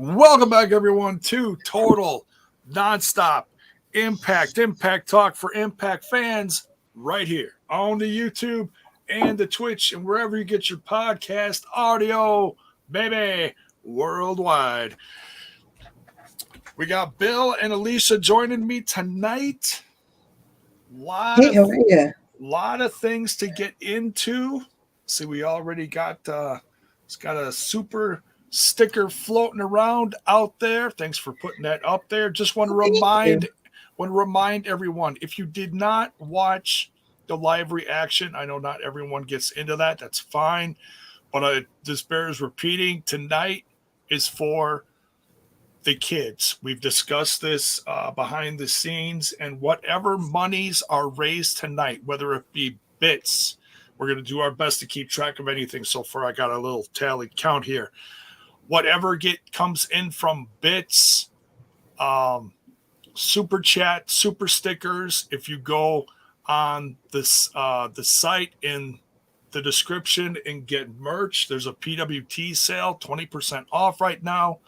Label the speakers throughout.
Speaker 1: Welcome back, everyone, to Total Nonstop Impact Talk for Impact fans right here on the YouTube and the Twitch and wherever you get your podcast audio, baby, worldwide. We got Bill and Alicia joining me tonight.
Speaker 2: Hey, how are you?
Speaker 1: Lot of things to get into. See, we already got it's got a super sticker floating around out there. Thanks for putting that up there. Just want to remind everyone, if you did not watch the live reaction, I know not everyone gets into that. That's fine. But this bears repeating. Tonight is for the kids. We've discussed this behind the scenes, and whatever monies are raised tonight, whether it be bits, we're going to do our best to keep track of anything. So far, I got a little tally count here. Whatever comes in from bits, super chat, super stickers. If you go on this the site in the description and get merch, there's a PWT sale, 20% off right now.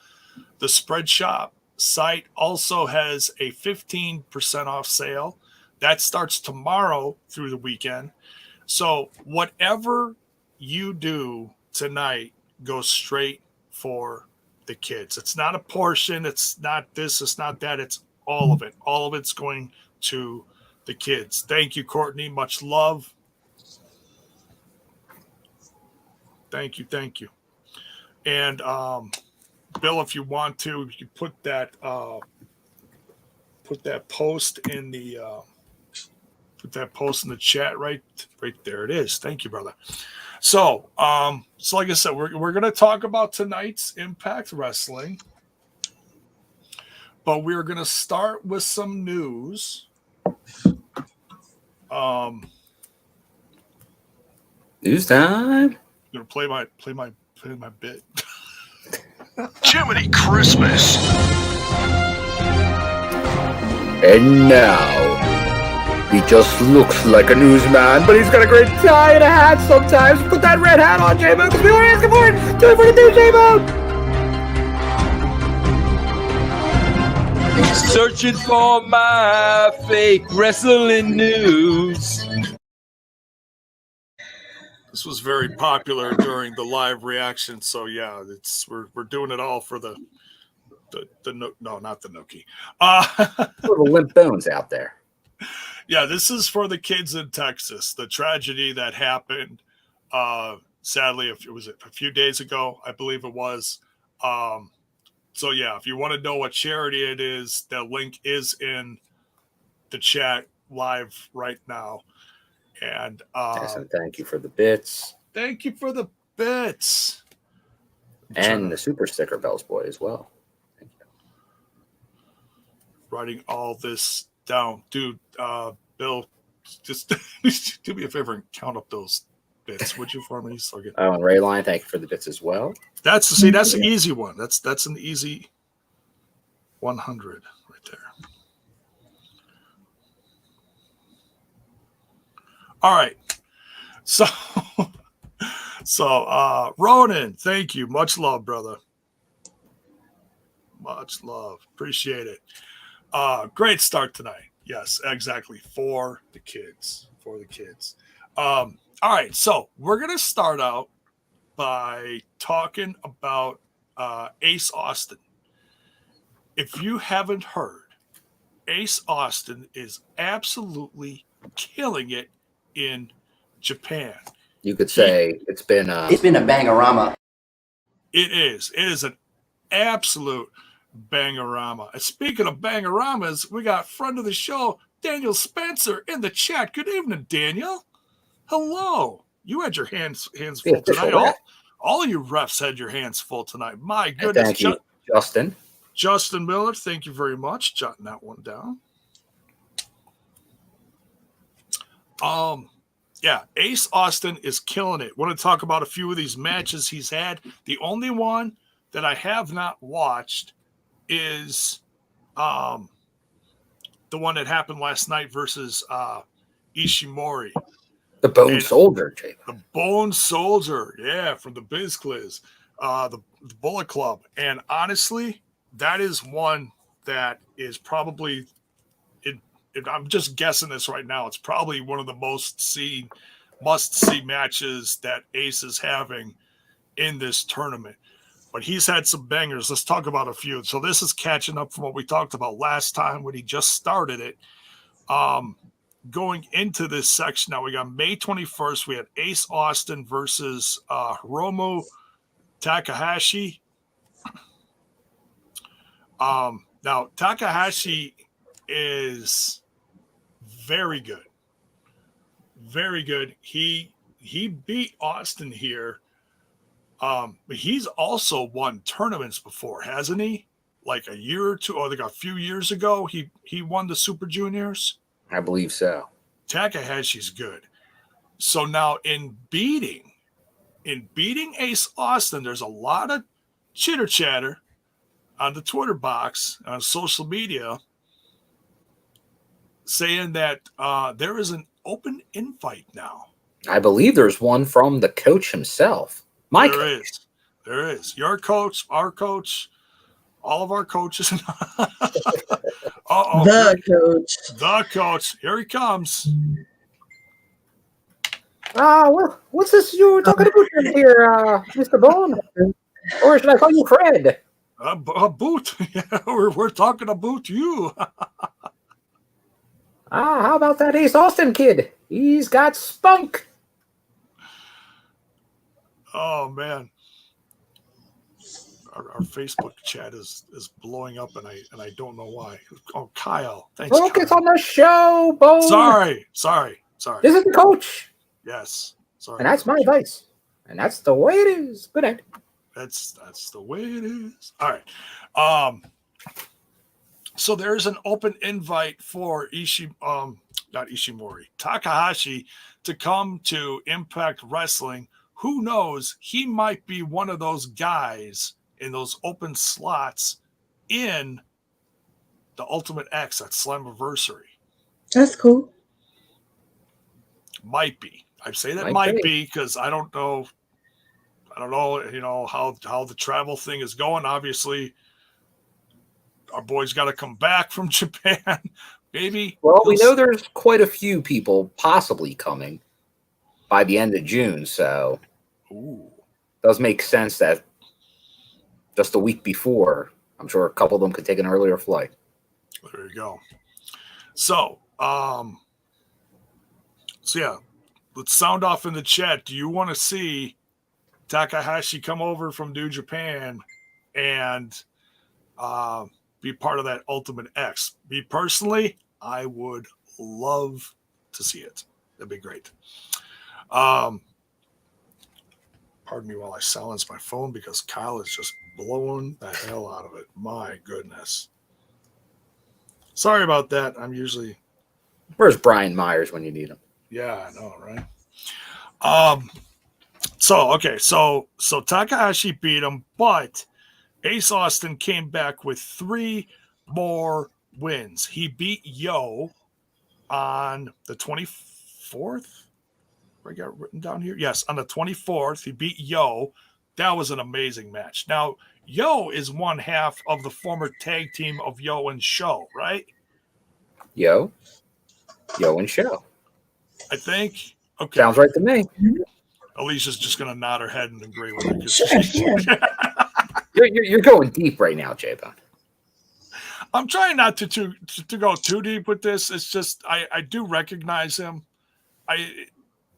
Speaker 1: The Spread Shop site also has a 15% off sale. That starts tomorrow through the weekend. So whatever you do tonight goes straight for the kids. It's not a portion. It's not this. It's not that. It's all of it. All of it's going to the kids. Thank you, Courtney. Much love. Thank you. And Bill, if you want to, you put that post in the chat right there. It is. Thank you, brother. So like I said, we're going to talk about tonight's Impact Wrestling, but we're going to start with some news.
Speaker 3: News time.
Speaker 1: I'm going to play my bit.
Speaker 4: Jiminy Christmas.
Speaker 3: And now, he just looks like a newsman, but he's got a great tie and a hat sometimes. Put that red hat on, J-Mo, because people are asking for it. Do it for the dude, J-Mo.
Speaker 5: Searching for my fake wrestling news.
Speaker 1: This was very popular during the live reaction, so yeah, we're doing it all for the not the Nookie.
Speaker 3: Little limp bones out there.
Speaker 1: Yeah, this is for the kids in Texas. The tragedy that happened, sadly, it was a few days ago, I believe it was. So yeah, if you want to know what charity it is, the link is in the chat live right now. And
Speaker 3: thank you for the bits.
Speaker 1: Thank you for the bits.
Speaker 3: And the super sticker Bells Boy as well. Thank you.
Speaker 1: Writing all this down. Dude, Bill, just do me a favor and count up those bits, would you, for me? So
Speaker 3: and Rayline, thank you for the bits as well.
Speaker 1: That's an easy one. That's an easy 100 right there. All right. So Ronan, thank you. Much love, brother. Much love. Appreciate it. Great start tonight. Yes, exactly. For the kids. All right. So we're going to start out by talking about Ace Austin. If you haven't heard, Ace Austin is absolutely killing it in Japan.
Speaker 3: You could say it's been a
Speaker 2: bangorama.
Speaker 1: It is an absolute bangorama. And speaking of bangoramas, we got friend of the show, Daniel Spencer, in the chat. Good evening, Daniel. Hello. You had your hands full tonight. All of you refs had your hands full tonight. My goodness.
Speaker 3: Thank you, Justin.
Speaker 1: Justin Miller, thank you very much. Jotting that one down. Yeah, Ace Austin is killing it. Want to talk about a few of these matches he's had. The only one that I have not watched is the one that happened last night versus Ishimori.
Speaker 3: The Bone Soldier, Jay.
Speaker 1: The Bone Soldier, yeah, from the Biz Cliz. the Bullet Club. And honestly, that is one that is probably, I'm just guessing this right now, it's probably one of the must-see matches that Ace is having in this tournament. But he's had some bangers. Let's talk about a few. So this is catching up from what we talked about last time when he just started it. Going into this section now, we got May 21st. We had Ace Austin versus Hiromu Takahashi. Now, Takahashi is very good. Very good. He beat Austin here. But he's also won tournaments before, hasn't he? Like a year or two, or like a few years ago, he won the Super Juniors.
Speaker 3: I believe so.
Speaker 1: Takahashi's good. So now in beating Ace Austin, there's a lot of chitter chatter on the Twitter box, on social media, saying that there is an open invite now.
Speaker 3: I believe there's one from the coach himself.
Speaker 1: There is. Your coach, our coach, all of our coaches. The coach. Here he comes.
Speaker 3: Well, what's this you were talking about here, Mr. Bone? Or should I call you Fred?
Speaker 1: A boot. Yeah, we're talking about you.
Speaker 3: How about that Ace Austin kid? He's got spunk.
Speaker 1: Oh man, our Facebook chat is blowing up, and I don't know why. Oh, Kyle, thanks.
Speaker 3: Focus
Speaker 1: Kyle.
Speaker 3: on the show, Bone.
Speaker 1: Sorry.
Speaker 3: This is the coach.
Speaker 1: Yes, sorry.
Speaker 3: And that's my advice. And that's the way it is. Good night.
Speaker 1: That's the way it is. All right. So there's an open invite for Takahashi to come to Impact Wrestling. Who knows? He might be one of those guys in those open slots in the Ultimate X at Slammiversary.
Speaker 2: That's cool.
Speaker 1: Might be. I say that might be because I don't know. How the travel thing is going. Obviously, our boy's got to come back from Japan. Maybe.
Speaker 3: Well, we know there's quite a few people possibly coming by the end of June, so does make sense that just a week before, I'm sure a couple of them could take an earlier flight.
Speaker 1: There you go. So yeah, let's sound off in the chat. Do you want to see Takahashi come over from New Japan and be part of that Ultimate X? Me personally, I would love to see it. That'd be great. Pardon me while I silence my phone because Kyle is just blowing the hell out of it. My goodness. Sorry about that. I'm usually...
Speaker 3: Where's Brian Myers when you need him?
Speaker 1: Yeah, I know, right? So Takahashi beat him, but Ace Austin came back with 3 more wins. He beat Yo on the 24th. I got it written down here. Yes, on the 24th, he beat Yo. That was an amazing match. Now, Yo is one half of the former tag team of Yo and Show, right?
Speaker 3: Yo and Show.
Speaker 1: I think. Okay.
Speaker 3: Sounds right to me.
Speaker 1: Alicia's just going to nod her head and agree with it.
Speaker 3: You're going deep right now, J-Bone.
Speaker 1: I'm trying not to go too deep with this. It's just I do recognize him.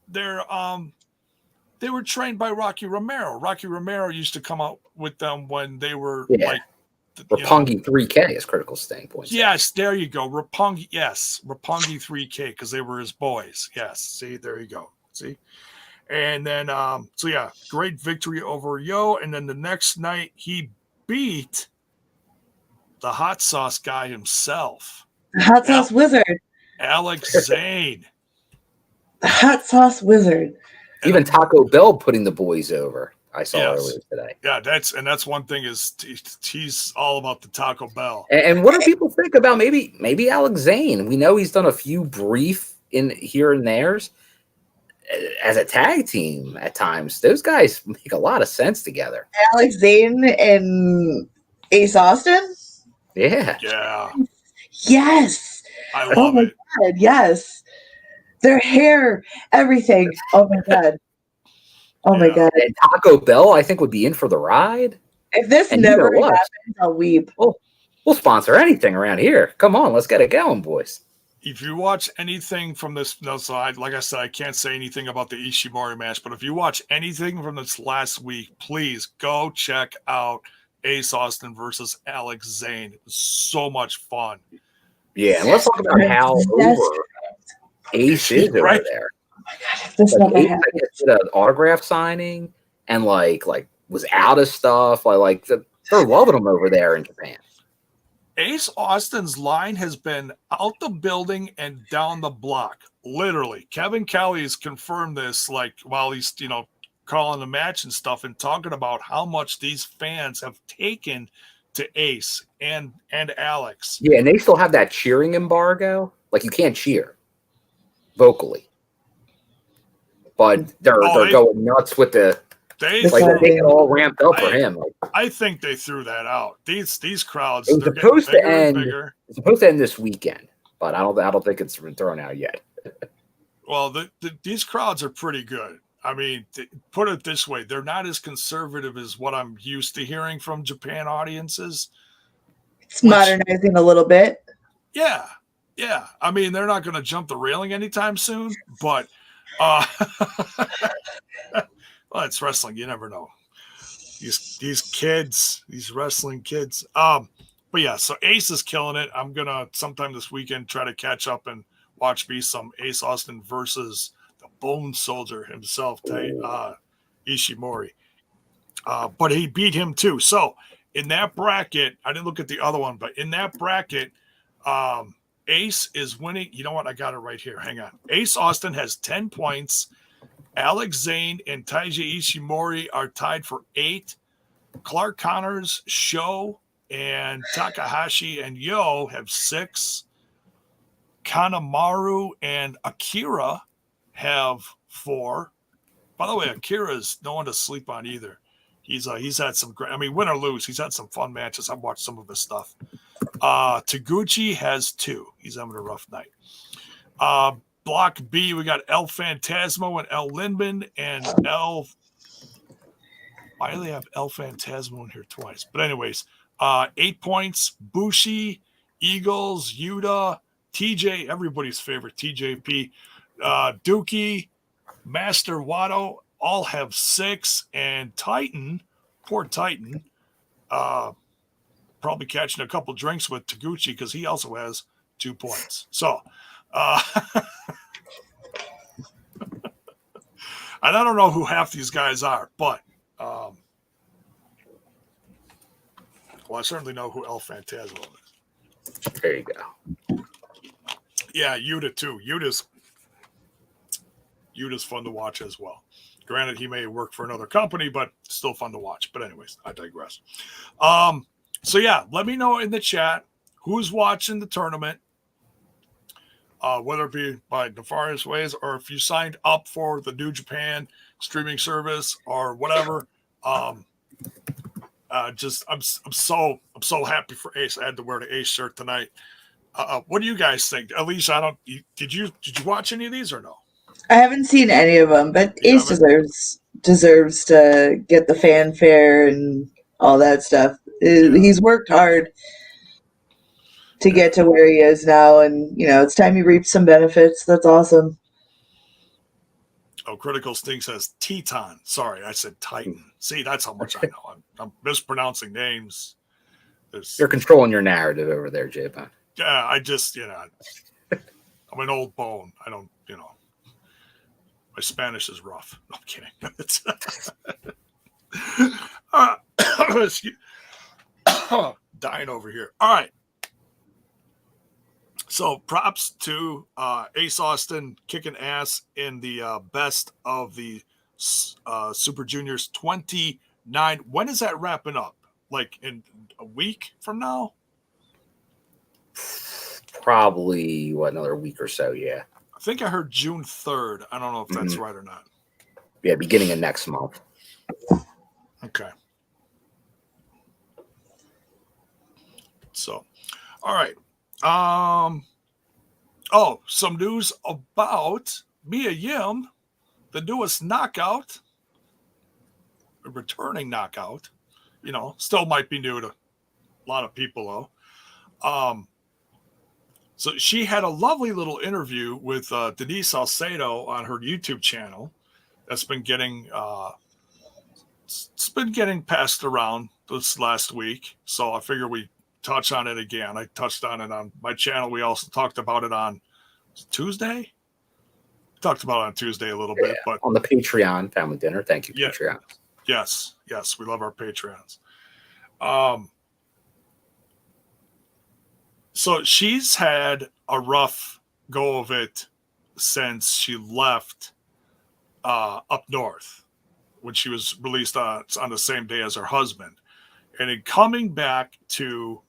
Speaker 1: They were trained by Rocky Romero. Rocky Romero used to come out with them when they were
Speaker 3: Roppongi 3K is Critical Standpoint.
Speaker 1: Yes, there you go. Roppongi 3K because they were his boys. Yes, see, there you go. See, and then great victory over Yo. And then the next night he beat the hot sauce guy himself,
Speaker 2: the hot sauce wizard,
Speaker 1: Alex Zane.
Speaker 2: The hot sauce wizard.
Speaker 3: Even Taco Bell putting the boys over. I saw earlier today.
Speaker 1: Yeah, that's one thing is he's all about the Taco Bell.
Speaker 3: And what do people think about maybe Alex Zane? We know he's done a few brief in here and there's. as a tag team at times, those guys make a lot of sense together.
Speaker 2: Alex Zane and Ace Austin?
Speaker 3: Yeah.
Speaker 1: Yeah,
Speaker 2: Yes.
Speaker 1: I
Speaker 2: Oh
Speaker 1: love
Speaker 2: my
Speaker 1: it.
Speaker 2: God, yes. Their hair, everything. Oh my God. Oh my
Speaker 1: Yeah.
Speaker 2: God.
Speaker 3: And Taco Bell, I think, would be in for the ride.
Speaker 2: If this
Speaker 3: And you know
Speaker 2: never
Speaker 3: what?
Speaker 2: happens, I'll weep.
Speaker 3: We'll sponsor anything around here. Come on, let's get it going, boys.
Speaker 1: If you watch anything from this, no, so like I said, I can't say anything about the Ishimori match, but if you watch anything from this last week, please go check out Ace Austin versus Alex Zane. It was so much fun.
Speaker 3: Yeah, and let's talk about how over Ace is over
Speaker 1: Right.
Speaker 3: there.
Speaker 2: If this
Speaker 3: Like
Speaker 2: never
Speaker 3: Ace
Speaker 2: happens.
Speaker 3: did an autograph signing and like was out of stuff. Like they're loving him over there in Japan.
Speaker 1: Ace Austin's line has been out the building and down the block. Literally. Kevin Kelly has confirmed this, like, while he's, calling the match and stuff and talking about how much these fans have taken to Ace and Alex.
Speaker 3: Yeah, and they still have that cheering embargo. Like you can't cheer vocally. But they're going nuts with the
Speaker 1: They
Speaker 3: get all ramped up for him.
Speaker 1: I think they threw that out. These crowds,
Speaker 3: it was
Speaker 1: they're
Speaker 3: supposed
Speaker 1: getting
Speaker 3: to
Speaker 1: bigger
Speaker 3: end.
Speaker 1: and bigger.
Speaker 3: It's supposed to end this weekend, but I don't think it's been thrown out yet.
Speaker 1: Well, these crowds are pretty good. I mean, put it this way, they're not as conservative as what I'm used to hearing from Japan audiences.
Speaker 2: It's modernizing a little bit.
Speaker 1: Yeah. I mean, they're not going to jump the railing anytime soon, but well, it's wrestling. You never know. These kids, these wrestling kids. But yeah, so Ace is killing it. I'm gonna sometime this weekend try to catch up and watch me some Ace Austin versus the Bone Soldier himself, Ishimori. But he beat him too. So in that bracket, I didn't look at the other one, but in that bracket, Ace is winning. You know what? I got it right here. Hang on. Ace Austin has 10 points. Alex Zane and Taiji Ishimori are tied for 8. Clark Connors, Sho, and Takahashi and Yo have 6. Kanemaru and Akira have 4. By the way, Akira's no one to sleep on either. He's had some great, win or lose, he's had some fun matches. I've watched some of his stuff. Taguchi has 2. He's having a rough night. Block B, we got El Phantasmo and El Lindman and El. Why do they have El Phantasmo in here twice? But anyways, 8 points. Bushi, Eagles, Yuta, TJ, everybody's favorite TJP, Dookie, Master Watto, all have 6, and Titan, poor Titan, probably catching a couple drinks with Taguchi because he also has 2 points. So, and I don't know who half these guys are, but well, I certainly know who El Phantasmo is.
Speaker 3: There you go.
Speaker 1: Yeah, Yuta too. Yuta's fun to watch as well. Granted, he may work for another company, but still fun to watch. But anyways, I digress. So yeah, let me know in the chat who's watching the tournament, whether it be by nefarious ways or if you signed up for the New Japan streaming service or whatever. I'm so happy for Ace. I had to wear the Ace shirt tonight. What do you guys think? Alicia, did you watch any of these or no?
Speaker 2: I haven't seen any of them, but Ace deserves to get the fanfare and all that stuff. He's worked hard to get to where he is now, and it's time he reaps some benefits. That's awesome.
Speaker 1: Oh, Critical Sting says Teton. Sorry, I said Titan. See, that's how much I know. I'm mispronouncing names.
Speaker 3: You're controlling your narrative over there, J-Bone.
Speaker 1: Yeah, I just, I'm an old bone. I don't, my Spanish is rough. No, I'm kidding. Dying over here. All right. So props to Ace Austin kicking ass in the best of the Super Juniors 29. When is that wrapping up? Like in a week from now?
Speaker 3: Probably another week or so. Yeah.
Speaker 1: I think I heard June 3rd. I don't know if that's right or not.
Speaker 3: Yeah, beginning of next month.
Speaker 1: Okay. So, all right. Some news about Mia Yim, the newest knockout, a returning knockout. Still might be new to a lot of people though. So she had a lovely little interview with Denise Salcedo on her YouTube channel. That's been getting it's been getting passed around this last week. So I figure we touch on it again. I touched on it on my channel. We also talked about it on Tuesday. Talked about it on Tuesday a little bit, but
Speaker 3: on the Patreon family dinner. Thank you, Patreon.
Speaker 1: Yes, we love our Patreons. So she's had a rough go of it since she left up north when she was released on the same day as her husband. And in coming back to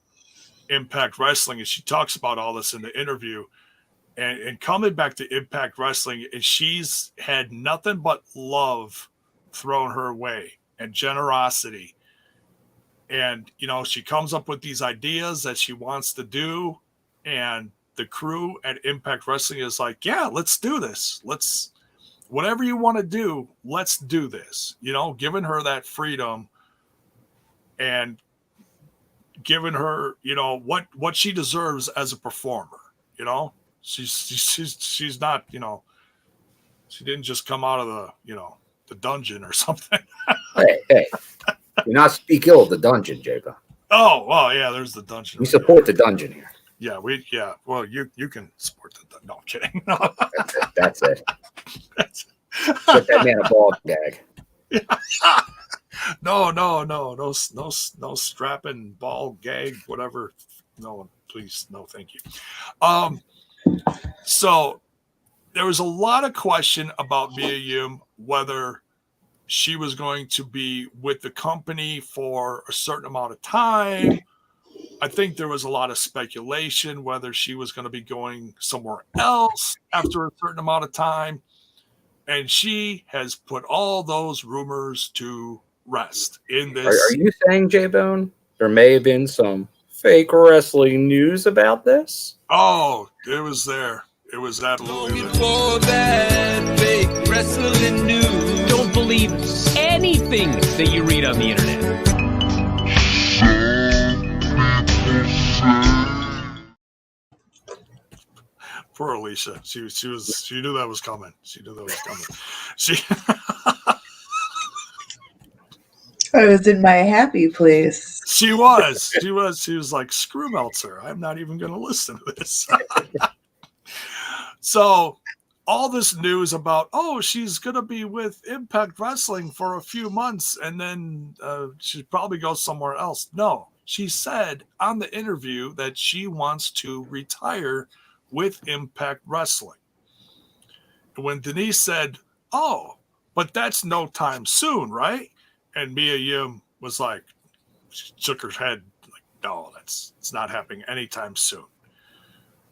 Speaker 1: Impact Wrestling, and she talks about all this in the interview, and coming back to Impact Wrestling, and she's had nothing but love thrown her way and generosity. And, she comes up with these ideas that she wants to do. And the crew at Impact Wrestling is like, yeah, let's do this. Whatever you want to do, let's do this. Giving her that freedom and giving her, what she deserves as a performer. She's not, she didn't just come out of the dungeon or something.
Speaker 3: Hey. Do not speak ill of the dungeon, Jacob.
Speaker 1: Oh, well, yeah, there's the dungeon.
Speaker 3: We support the dungeon here.
Speaker 1: Yeah, well, you can support the dungeon. No, I'm kidding.
Speaker 3: That's it. Get that man a ball gag.
Speaker 1: No strapping ball gag, whatever. No, please, no, thank you. So there was a lot of question about Mia Yim, whether she was going to be with the company for a certain amount of time. I think there was a lot of speculation whether she was going to be going somewhere else after a certain amount of time. And she has put all those rumors to rest in this.
Speaker 3: Are you saying, J-Bone, there may have been some fake wrestling news about this?
Speaker 1: Oh, it was there. It was absolutely there.
Speaker 5: For that fake wrestling news.
Speaker 6: Don't believe anything that you read on the internet.
Speaker 1: Poor Alicia. She knew that was coming.
Speaker 2: I was in my happy place.
Speaker 1: She was like, screw Meltzer. I'm not even going to listen to this. So all this news about, she's going to be with Impact Wrestling for a few months and then she'll probably go somewhere else. No, she said on the interview that she wants to retire with Impact Wrestling. When Denise said, but that's no time soon, right? And Mia Yim was like, she shook her head like, no, it's not happening anytime soon.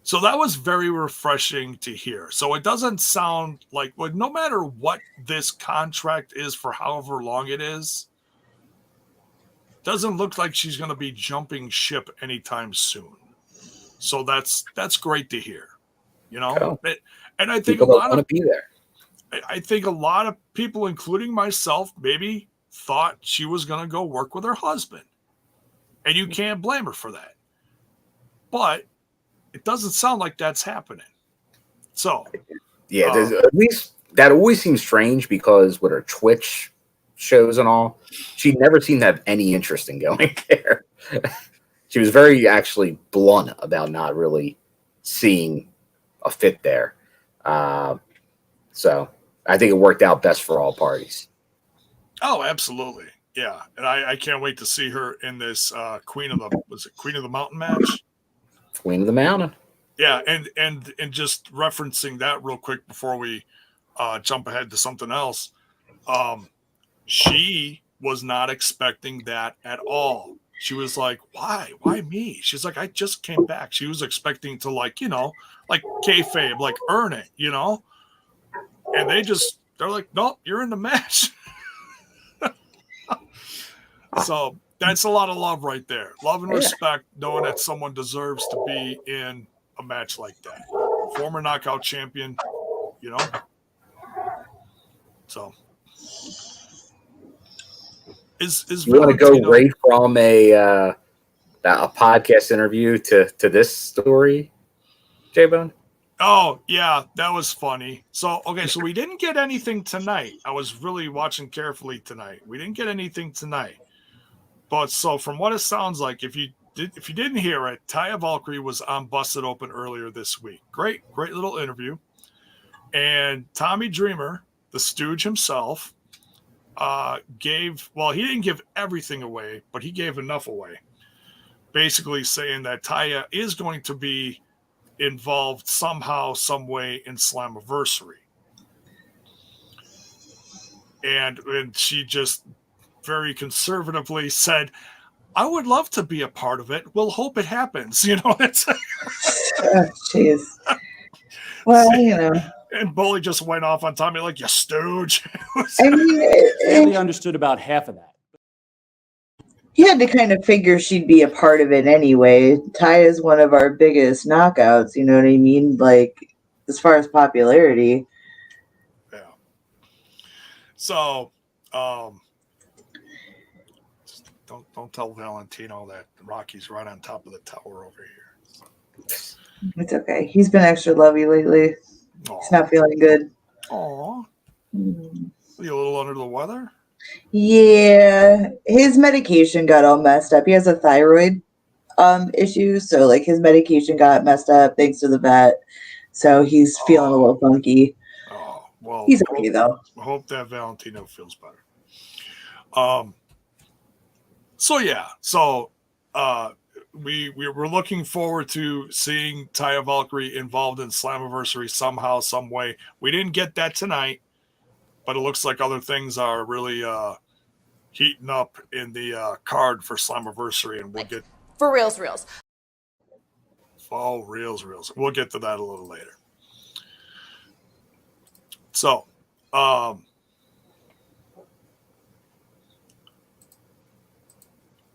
Speaker 1: So that was very refreshing to hear. So it doesn't sound like, no matter what this contract is for however long it is, doesn't look like she's going to be jumping ship anytime soon. So that's great to hear,
Speaker 3: Cool.
Speaker 1: And I think
Speaker 3: people want to be there.
Speaker 1: I think a lot of people, including myself, maybe thought she was going to go work with her husband, and you can't blame her for that. But it doesn't sound like that's happening. So,
Speaker 3: yeah, at least that always seems strange because with her Twitch shows and all, she never seemed to have any interest in going there. She was very actually blunt about not really seeing a fit there. So I think it worked out best for all parties.
Speaker 1: Oh, absolutely. Yeah. And I can't wait to see her in this Queen of the Mountain match?
Speaker 3: Queen of the Mountain.
Speaker 1: Yeah. And just referencing that real quick before we jump ahead to something else. She was not expecting that at all. She was like, why? Why me? She's like, I just came back. She was expecting to like kayfabe, like earn it, And they're like, nope, you're in the match. So that's a lot of love right there. Love and respect, knowing that someone deserves to be in a match like that. Former knockout champion, So is
Speaker 3: you want to go right from a podcast interview to this story, J-Bone?
Speaker 1: Oh, yeah, that was funny. So we didn't get anything tonight. I was really watching carefully tonight. We didn't get anything tonight. But so from what it sounds like, if you didn't hear it, Taya Valkyrie was on Busted Open earlier this week. Great little interview. And Tommy Dreamer, the Stooge himself, he didn't give everything away, but he gave enough away. Basically saying that Taya is going to be involved somehow, some way in Slammiversary. And she just very conservatively said, I would love to be a part of it. We'll hope it happens. It's
Speaker 2: jeez. Well,
Speaker 1: And Bully just went off on Tommy like, you stooge.
Speaker 2: I mean,
Speaker 7: Really understood about half of that.
Speaker 2: He had to kind of figure she'd be a part of it anyway. Ty is one of our biggest knockouts, you know what I mean? Like, as far as popularity.
Speaker 1: Yeah. So, don't tell Valentino that Rocky's right on top of the tower over here.
Speaker 2: It's okay. He's been extra lovey lately.
Speaker 1: Aww.
Speaker 2: He's not feeling good.
Speaker 1: Aw. Are you a little under the weather?
Speaker 2: Yeah. His medication got all messed up. He has a thyroid issue, so like his medication got messed up thanks to the vet. So he's feeling a little funky.
Speaker 1: Oh, well.
Speaker 2: He's okay though.
Speaker 1: I hope that Valentino feels better. We were looking forward to seeing Taya Valkyrie involved in Slammiversary somehow, some way. We didn't get that tonight, but it looks like other things are really heating up in the card for Slammiversary, and we'll get
Speaker 8: for reals.
Speaker 1: Oh, reels. We'll get to that a little later. So,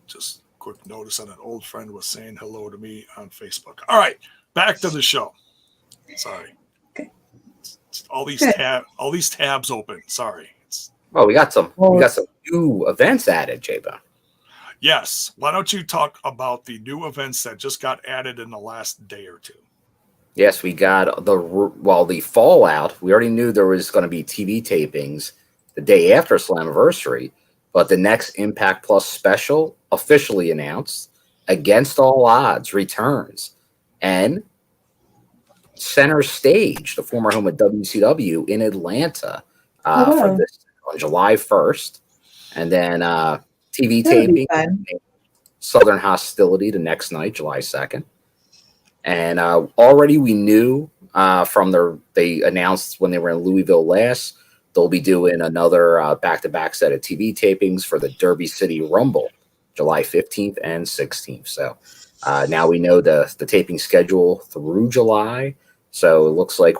Speaker 1: just quick notice that an old friend was saying hello to me on Facebook. All right, back to the show. Sorry.
Speaker 2: Okay.
Speaker 1: All these tabs open. Sorry.
Speaker 3: We got some new events added, J-Bone.
Speaker 1: Yes. Why don't you talk about the new events that just got added in the last day or two?
Speaker 3: Yes, we got the Fallout. We already knew there was going to be TV tapings the day after Slammiversary, but the next Impact Plus special officially announced, Against All Odds returns, and Center Stage, the former home of WCW in Atlanta, for this on July 1st, and then TV taping, Southern Hostility the next night, July 2nd. And already we knew they announced when they were in Louisville last, they'll be doing another back-to-back set of TV tapings for the Derby City Rumble, July 15th and 16th. So now we know the taping schedule through July. So it looks like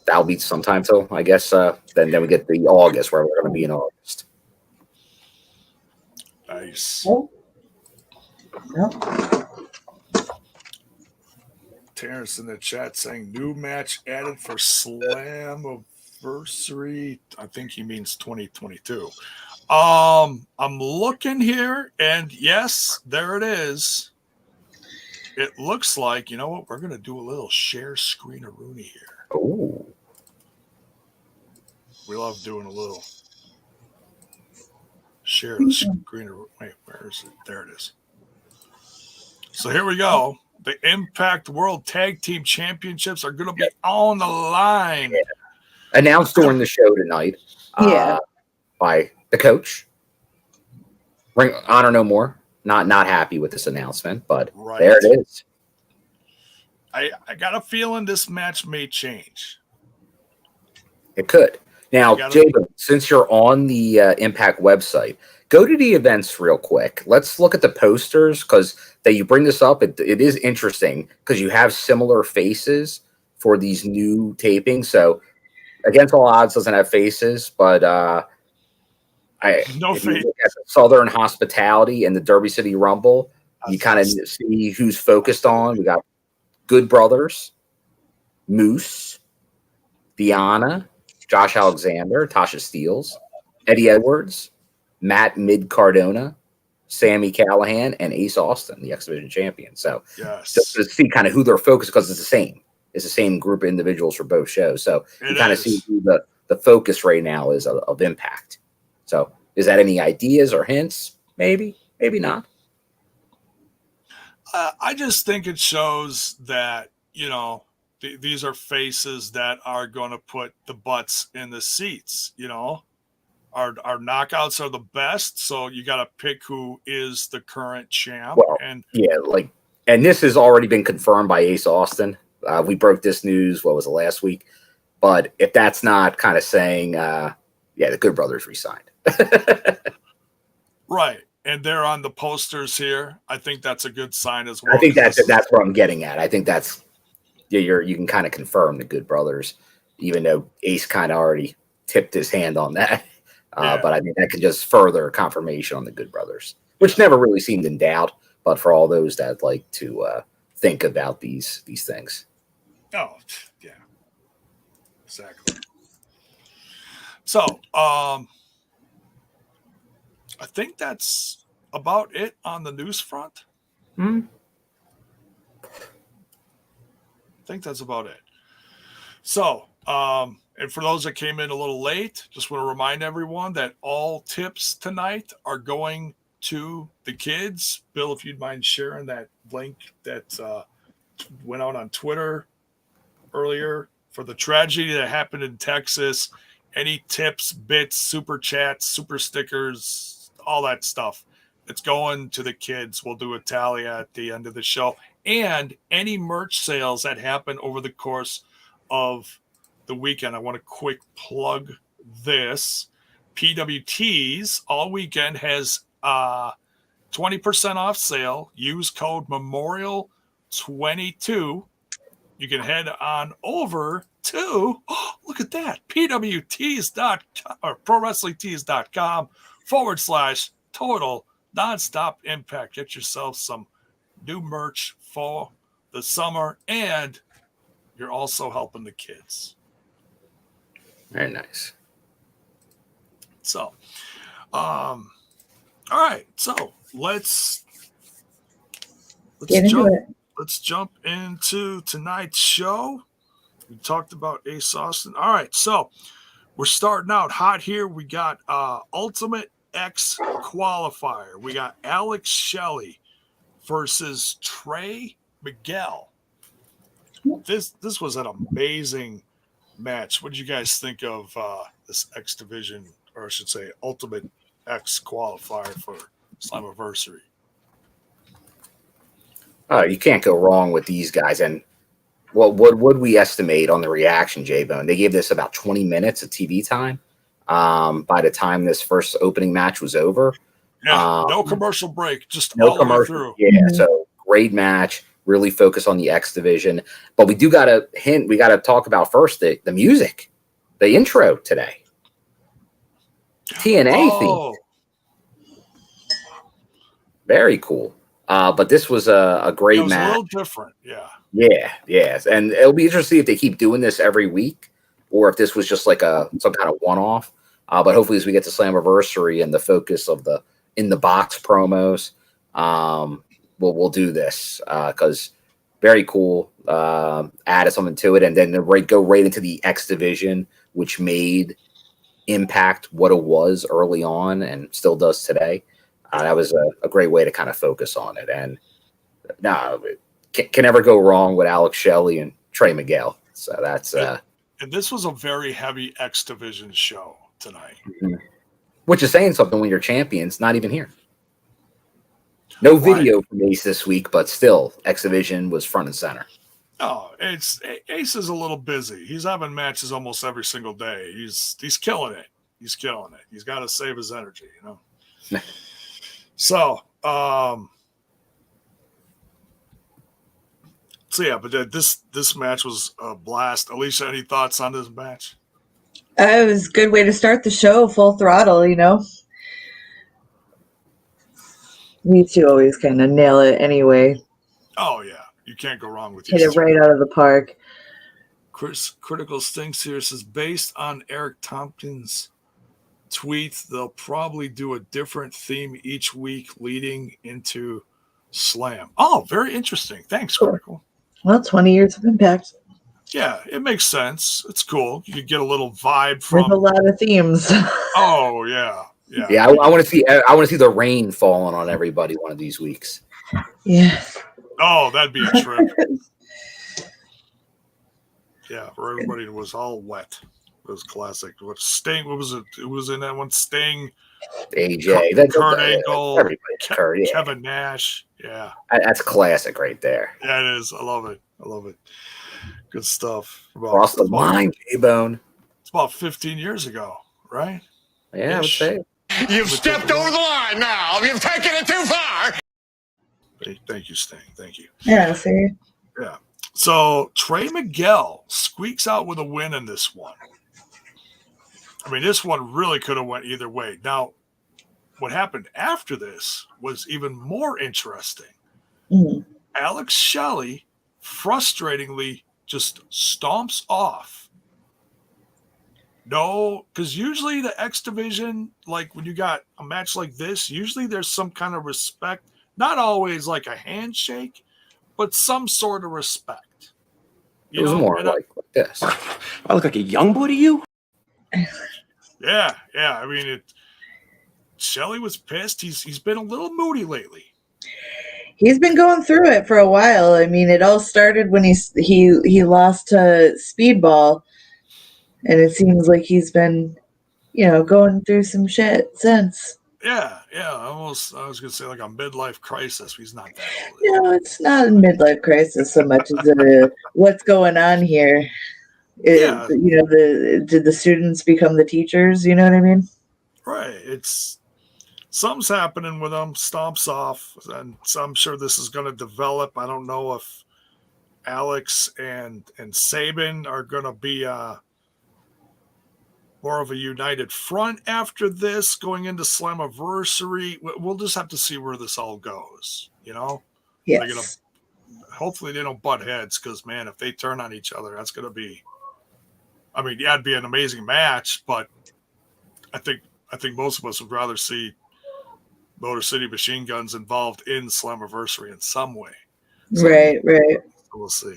Speaker 3: that'll be sometime till, I guess, then we get the August, where we're going to be in August.
Speaker 1: Nice. Terrence in the chat saying new match added for Slammiversary. I think he means 2022. I'm looking here, and yes, there it is. It looks like, you know what? We're going to do a little share screen-a-rooney here.
Speaker 3: Oh.
Speaker 1: We love doing a little share the screen. Wait, where is it? There it is. So here we go. The Impact World Tag Team Championships are going to be on the line.
Speaker 3: Yeah. Announced during the show tonight by the coach. Ring Honor No More. Not happy with this announcement, but there it is.
Speaker 1: I got a feeling this match may change.
Speaker 3: It could. Now, Jacob, since you're on the Impact website, Go to the events real quick. Let's look at the posters because that you bring this up. It is interesting because you have similar faces for these new tapings. So Against All Odds doesn't have faces, but
Speaker 1: No
Speaker 3: if you
Speaker 1: face.
Speaker 3: look at Southern Hospitality and the Derby City Rumble, you kind of see who's focused on. We got Good Brothers, Moose, Deanna, Josh Alexander, Tasha Steeles, Eddie Edwards, Matt Mid Cardona, Sammy Callahan, and Ace Austin, the X Division champion. So just to see kind of who they're focused, because it's the same. It's the same group of individuals for both shows. So you kind of see who the focus right now is of Impact. So is that any ideas or hints? Maybe, maybe not.
Speaker 1: I just think it shows that, these are faces that are going to put the butts in the seats, Our knockouts are the best, so you got to pick who is the current champ.
Speaker 3: Well, and this has already been confirmed by Ace Austin. We broke this news, what was it, last week? But if that's not kind of saying, the Good Brothers resigned.
Speaker 1: Right. And they're on the posters here. I think that's a good sign as well.
Speaker 3: I think that's what I'm getting at. I think that's, you can kind of confirm the Good Brothers, even though Ace kind of already tipped his hand on that. But I think that could just further confirmation on the Good Brothers, which never really seemed in doubt. But for all those that like to think about these things.
Speaker 1: Oh, yeah. Exactly. So, I think that's about it on the news front. I think that's about it. So, and for those that came in a little late, just want to remind everyone that all tips tonight are going to the kids. Bill, if you'd mind sharing that link that went out on Twitter earlier for the tragedy that happened in Texas. Any tips, bits, super chats, super stickers, all that stuff. It's going to the kids. We'll do a tally at the end of the show. And any merch sales that happen over the course of the weekend. I want to quick plug this. PWTs all weekend has 20% off sale. Use code Memorial22. You can head on over to, look at that, PWTs.com or ProWrestlingTees.com/total nonstop impact. Get yourself some new merch for the summer, and you're also helping the kids.
Speaker 3: Very nice.
Speaker 1: So, all right. So let's jump into tonight's show. We talked about Ace Austin. All right. So we're starting out hot here. We got Ultimate X qualifier. We got Alex Shelley versus Trey Miguel. This was an amazing match. What did you guys think of this X Division, or I should say Ultimate X qualifier for Slammiversary?
Speaker 3: You can't go wrong with these guys. And what would we estimate on the reaction, J-Bone? They gave this about 20 minutes of TV time by the time this first opening match was over.
Speaker 1: Yeah, no commercial break, just
Speaker 3: no
Speaker 1: all the way
Speaker 3: commercial
Speaker 1: through.
Speaker 3: Yeah, so great match. Really focus on the X Division. But we do got to we got to talk about first the music, the intro today. TNA theme. Very cool. But this was a great match.
Speaker 1: A little different, yeah.
Speaker 3: Yeah. And it'll be interesting if they keep doing this every week or if this was just like some kind of one-off. But hopefully as we get to Slammiversary and the focus of the in the box promos, we'll do this because very cool. Added something to it, and then go right into the X Division, which made Impact what it was early on and still does today. That was a great way to kind of focus on it, and can never go wrong with Alex Shelley and Trey Miguel. So that's
Speaker 1: and this was a very heavy X Division show tonight,
Speaker 3: which is saying something when your champion's not even here. No video from Ace this week, but still, X Division was front and center.
Speaker 1: Oh, Ace is a little busy. He's having matches almost every single day. He's killing it. He's got to save his energy, So, but this match was a blast. Alicia, any thoughts on this match?
Speaker 2: It was a good way to start the show, full throttle, These two always kind of nail it anyway.
Speaker 1: Oh, yeah. You can't go wrong with
Speaker 2: Hit
Speaker 1: these
Speaker 2: it right out of the park.
Speaker 1: Critical Stinks here says, based on Eric Tompkins' tweet, they'll probably do a different theme each week leading into Slam. Oh, very interesting. Thanks,
Speaker 2: Cool.
Speaker 1: Critical.
Speaker 2: Well, 20 years of Impact.
Speaker 1: Yeah, it makes sense. It's cool. You get a little vibe from.
Speaker 2: There's a lot of themes.
Speaker 1: Oh yeah, yeah.
Speaker 3: Yeah, I want to see. I want to see the rain falling on everybody one of these weeks.
Speaker 2: Yeah.
Speaker 1: Oh, that'd be a trip. Yeah, where everybody was all wet. It was classic. What Sting? What was it? It was in that one. Sting,
Speaker 3: AJ,
Speaker 1: Kurt Angle,
Speaker 3: Kurt, yeah.
Speaker 1: Kevin Nash. Yeah,
Speaker 3: that's classic right there.
Speaker 1: Yeah, it is. I love it. I love it. Good stuff.
Speaker 3: Cross the line, J-Bone.
Speaker 1: It's about 15 years ago, right?
Speaker 3: Yeah, I would say.
Speaker 4: You've stepped over the line now. You've taken it too far.
Speaker 1: Thank you, Sting. Thank you.
Speaker 2: Yeah, see?
Speaker 1: Yeah. So Trey Miguel squeaks out with a win in this one. I mean, this one really could have went either way. Now, what happened after this was even more interesting.
Speaker 2: Mm.
Speaker 1: Alex Shelley frustratingly just stomps off. No, because usually the X Division, like when you got a match like this, usually there's some kind of respect. Not always like a handshake, but some sort of respect.
Speaker 3: It was more like this.
Speaker 7: I look like a young boy to you?
Speaker 1: Yeah. I mean, Shelley was pissed. He's been a little moody lately.
Speaker 2: He's been going through it for a while. I mean, it all started when he lost to Speedball, and it seems like he's been, going through some shit since.
Speaker 1: Yeah. I was gonna say like a midlife crisis. He's not that old.
Speaker 2: No, it's not a midlife crisis so much as what's going on here. Did the students become the teachers? You know what I mean?
Speaker 1: Right. Something's happening with him. Stomps off, and so I'm sure this is going to develop. I don't know if Alex and Sabin are going to be more of a united front after this, going into Slammiversary. We'll just have to see where this all goes.
Speaker 2: Yes.
Speaker 1: Hopefully they don't butt heads, because man, if they turn on each other, that's going to be. I mean, yeah, it'd be an amazing match, but I think most of us would rather see Motor City Machine Guns involved in Slammiversary in some way. So,
Speaker 2: right.
Speaker 1: We'll see.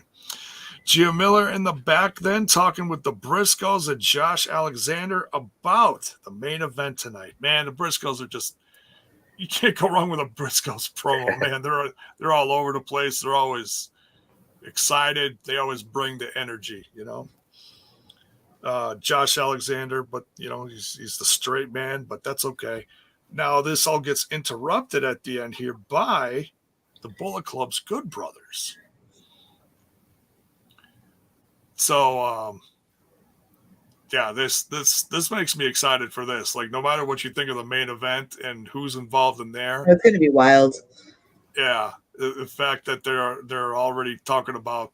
Speaker 1: Gia Miller in the back then talking with the Briscoes and Josh Alexander about the main event tonight. Man, the Briscoes are just, you can't go wrong with a Briscoes promo, man. They're all over the place. They're always excited. They always bring the energy, Josh Alexander, but he's the straight man, but that's okay. Now this all gets interrupted at the end here by the Bullet Club's Good Brothers. So this makes me excited for this. Like, no matter what you think of the main event and who's involved in there,
Speaker 2: It's going to be wild.
Speaker 1: Yeah, the fact that they're already talking about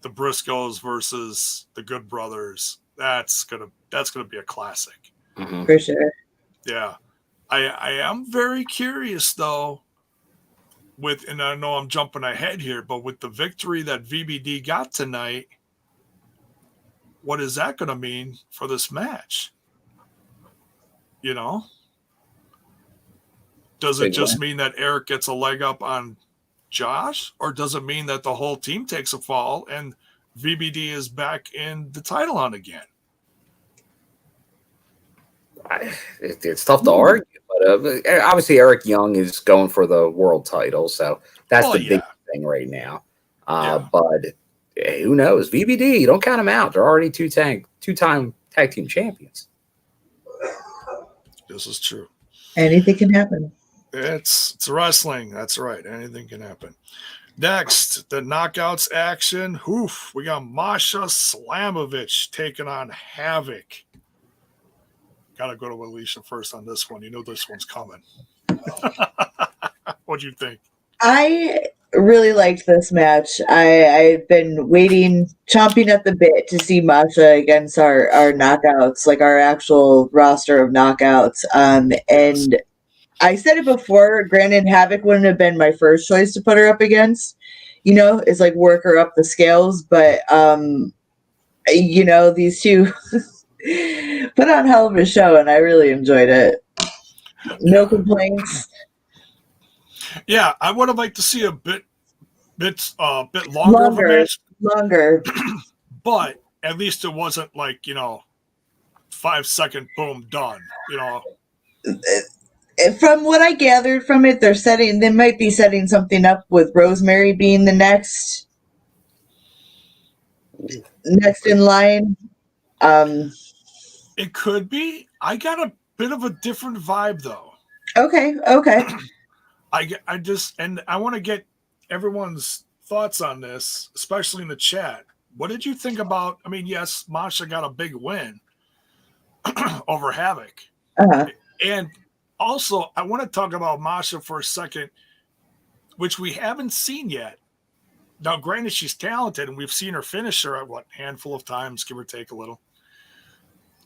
Speaker 1: the Briscoes versus the Good Brothers, that's gonna be a classic.
Speaker 3: Mm-hmm.
Speaker 2: For sure.
Speaker 1: Yeah. I am very curious though, and I know I'm jumping ahead here, but with the victory that VBD got tonight, what is that going to mean for this match? Does it just mean that Eric gets a leg up on Josh, or does it mean that the whole team takes a fall and VBD is back in the title hunt again?
Speaker 3: It's tough to argue, but obviously Eric Young is going for the world title, so that's the big thing right now. But who knows? VBD, don't count them out. They're already two-time tag team champions.
Speaker 1: This is true.
Speaker 2: Anything can happen.
Speaker 1: It's wrestling. That's right. Anything can happen. Next, the knockouts action. We got Masha Slamovich taking on Havok. Gotta go to Alicia first on this one. You know this one's coming. What'd you think?
Speaker 2: I really liked this match. I've been waiting, chomping at the bit to see Masha against our knockouts, like our actual roster of knockouts. And I said it before, granted, Havok wouldn't have been my first choice to put her up against. It's like work her up the scales, but these two put on hell of a show, and I really enjoyed it. No complaints.
Speaker 1: Yeah, I would have liked to see a bit longer of a match.
Speaker 2: Longer.
Speaker 1: But at least it wasn't like, 5-second boom done,
Speaker 2: From what I gathered from it, they might be setting something up with Rosemary being the next in line.
Speaker 1: It could be. I got a bit of a different vibe though.
Speaker 2: Okay.
Speaker 1: I just, and I want to get everyone's thoughts on this, especially in the chat. What did you think about? I mean, yes, Masha got a big win over Havok, and also I want to talk about Masha for a second, which we haven't seen yet. Now, granted, she's talented, and we've seen her finish her at handful of times, give or take a little.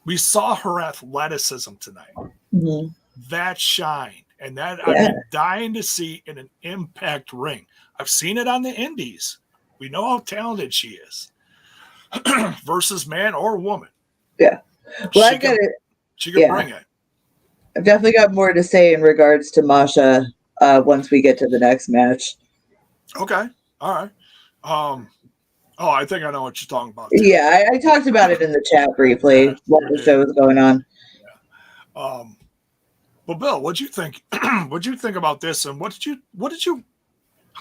Speaker 1: We saw her athleticism tonight.
Speaker 2: Mm-hmm.
Speaker 1: That shine. And that I've been dying to see in an Impact ring. I've seen it on the indies. We know how talented she is. Versus man or woman.
Speaker 2: Yeah. Well,
Speaker 1: she can bring it.
Speaker 2: I've definitely got more to say in regards to Masha once we get to the next match.
Speaker 1: Okay. All right. I think I know what you're talking about.
Speaker 2: Too. Yeah, I talked about it in the chat briefly while the show was going on.
Speaker 1: Yeah. Well, Bill, what'd you think? What'd you think about this? And how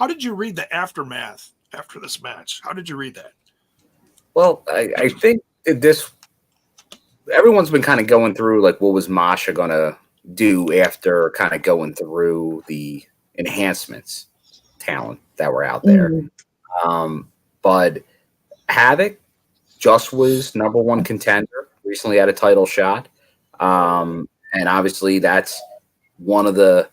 Speaker 1: did you read the aftermath after this match? How did you read that?
Speaker 3: Well, I think everyone's been kind of going through, like, what was Masha going to do after kind of going through the enhancements talent that were out there. But Havok just was number one contender, recently had a title shot. And obviously that's one of the,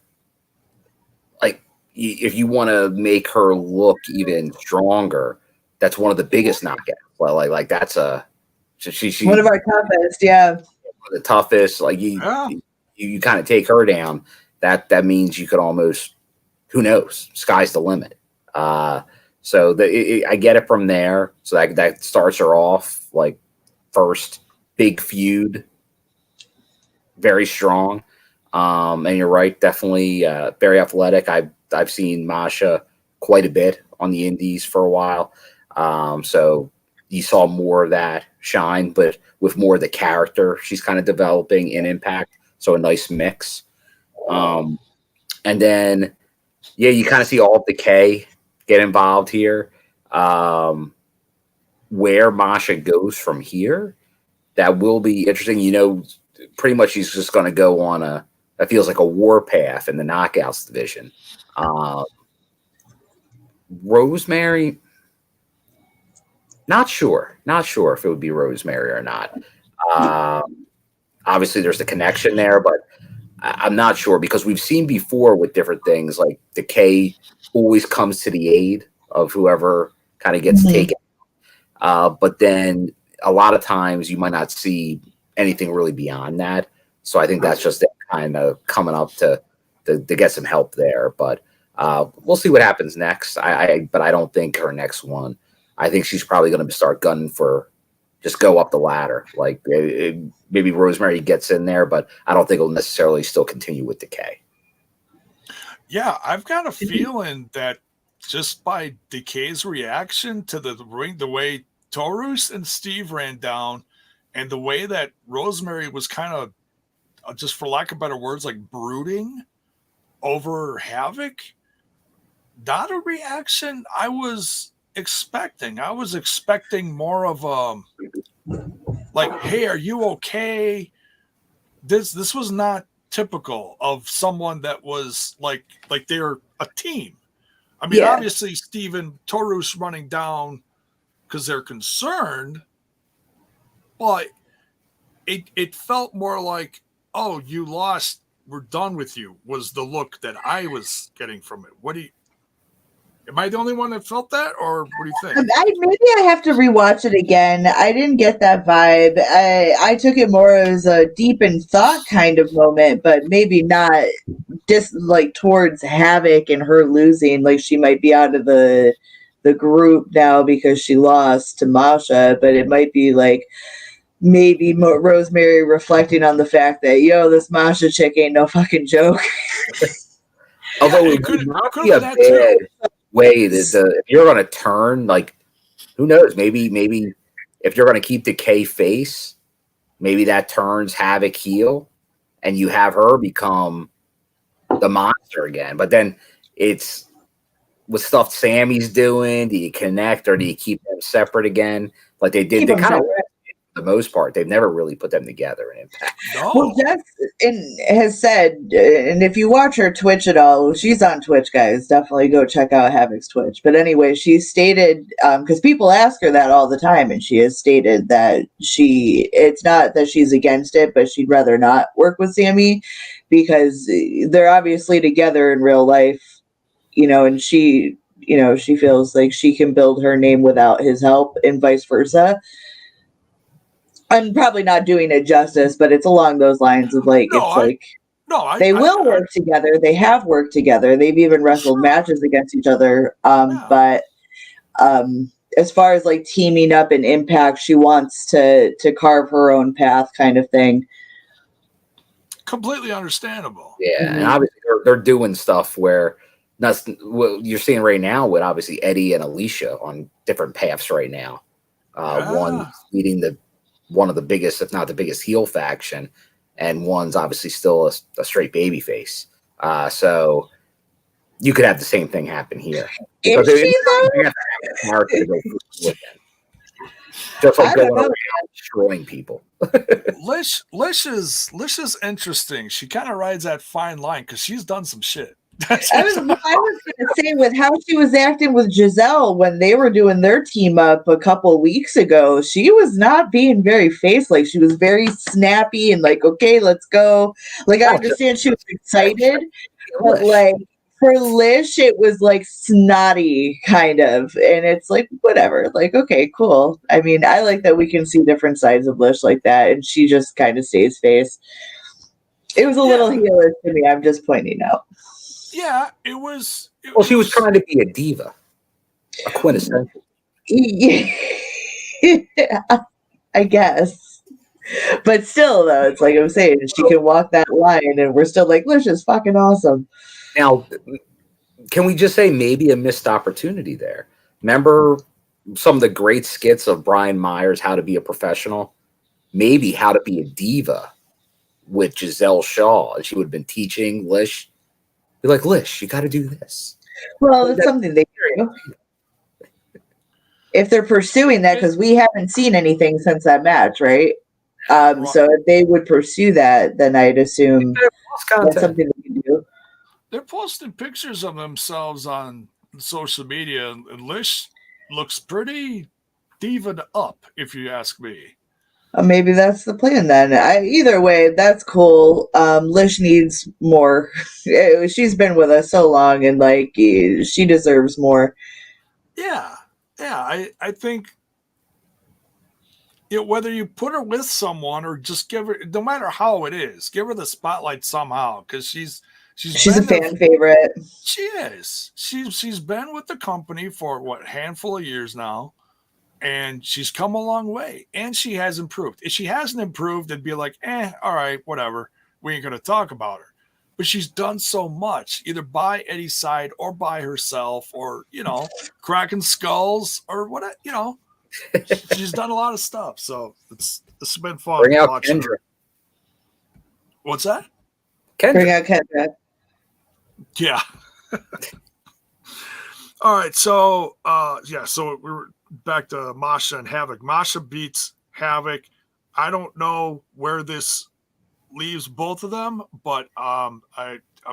Speaker 3: like, if you want to make her look even stronger, that's one of the biggest knockouts. Well, like that's she
Speaker 2: one of our toughest, one
Speaker 3: of the toughest. Like you kind of take her down. That means you could almost, who knows, sky's the limit. So I get it from there. So that starts her off like first big feud. Very strong, and you're right. Definitely very athletic. I've seen Masha quite a bit on the indies for a while, so you saw more of that shine, but with more of the character she's kind of developing in Impact. So a nice mix, and then you kind of see all of the K get involved here. Where Masha goes from here, that will be interesting. Pretty much she's just going to go on that feels like a warpath in the knockouts division. Rosemary, not sure if it would be Rosemary or not. Obviously there's the connection there, but I'm not sure, because we've seen before with different things, like the K always comes to the aid of whoever kind of gets taken. But then a lot of times you might not see anything really beyond that. So I think that's just kind of coming up to get some help there. But we'll see what happens next. But I don't think her next one. I think she's probably going to start gunning for just go up the ladder. Like maybe Rosemary gets in there, but I don't think it'll necessarily still continue with the K. Yeah, I've got a feeling that just by Decay's reaction to the ring, the way Taurus and Steve ran down, and the way that Rosemary was kind of, just for lack of better words, like brooding over Havok, not a reaction I was expecting. I was expecting more of a, like, hey, are you okay? This was not typical of someone that was like they're a team. I mean, obviously Steve and Taurus running down because they're concerned, but it felt more like
Speaker 1: "Oh, you lost. We're done with you," was the look that I was getting from it. What do you? Am I the only one that felt that, or what do you think?
Speaker 2: Maybe I have to rewatch it again. I didn't get that vibe. I took it more as a deep in thought kind of moment, but maybe not just like towards Havok and her losing. Like she might be out of the group now because she lost to Masha, but it might be like maybe Rosemary reflecting on the fact that this Masha chick ain't no fucking joke.
Speaker 3: Although it could not be a bad way that if you're going to turn, like, who knows? Maybe if you're going to keep the K face, maybe that turns Havok heel, and you have her become the monster again. But then it's with stuff Sammy's doing. Do you connect or do you keep them separate again? Like they did. They kind of. For the most part, they've never really put them together in Impact.
Speaker 1: No.
Speaker 2: Well, Jess has said, and if you watch her Twitch at all, she's on Twitch, guys. Definitely go check out Havok's Twitch. But anyway, she stated, because people ask her that all the time, and she has stated that it's not that she's against it, but she'd rather not work with Sammy because they're obviously together in real life, and she feels like she can build her name without his help and vice versa. I'm probably not doing it justice, but it's along those lines of like, they will work together. They have worked together. They've even wrestled matches against each other. But as far as like teaming up in Impact, she wants to carve her own path kind of thing.
Speaker 1: Completely understandable.
Speaker 3: Yeah. Mm-hmm. And obviously they're doing stuff where what you're seeing right now with obviously Eddie and Alicia on different paths right now. One leading one of the biggest, if not the biggest, heel faction, and one's obviously still a straight baby face. So you could have the same thing happen here.
Speaker 2: Is she though?
Speaker 3: Just like going around destroying people.
Speaker 1: Lish is interesting. She kind of rides that fine line because she's done some shit.
Speaker 2: I was going to say with how she was acting with Giselle when they were doing their team up a couple weeks ago, she was not being very face-like. She was very snappy and like, okay, let's go. Like, I understand she was excited, but like for Lish, it was like snotty kind of. And it's like, whatever. Like, okay, cool. I mean, I like that we can see different sides of Lish like that. And she just kind of stays face. It was a little heelish to me. I'm just pointing out.
Speaker 1: Yeah, it was.
Speaker 3: She was trying to be a diva, a quintessential.
Speaker 2: Yeah, I guess. But still, though, it's like I'm saying, she can walk that line, and we're still like, Lish is fucking awesome.
Speaker 3: Now, can we just say maybe a missed opportunity there? Remember some of the great skits of Brian Myers, How to Be a Professional? Maybe How to Be a Diva with Giselle Shaw. And she would have been teaching Lish. Be like, Lish, you got to do this.
Speaker 2: Well, it's something they do. If they're pursuing that, because we haven't seen anything since that match, right? So if they would pursue that, then I'd assume that's something they can do.
Speaker 1: They're posting pictures of themselves on social media, and Lish looks pretty diva'd up, if you ask me.
Speaker 2: Maybe that's the plan then. Either way, that's cool. Lish needs more. She's been with us so long, and like she deserves more.
Speaker 1: Yeah. I think whether you put her with someone or just give her, no matter how it is, give her the spotlight somehow because she's
Speaker 2: a fan favorite.
Speaker 1: She is. She's been with the company for a handful of years now. And she's come a long way, and she has improved. If she hasn't improved, it'd be like, all right, whatever. We ain't going to talk about her. But she's done so much, either by Eddie's side or by herself or, cracking skulls or what, she's done a lot of stuff. So it's been fun.
Speaker 3: Bring out Kendra. Her.
Speaker 1: What's that?
Speaker 2: Bring out Kendra.
Speaker 1: Yeah. All right. So, so we were back to Masha and Havok. Masha beats Havok. I don't know where this leaves both of them, but I'm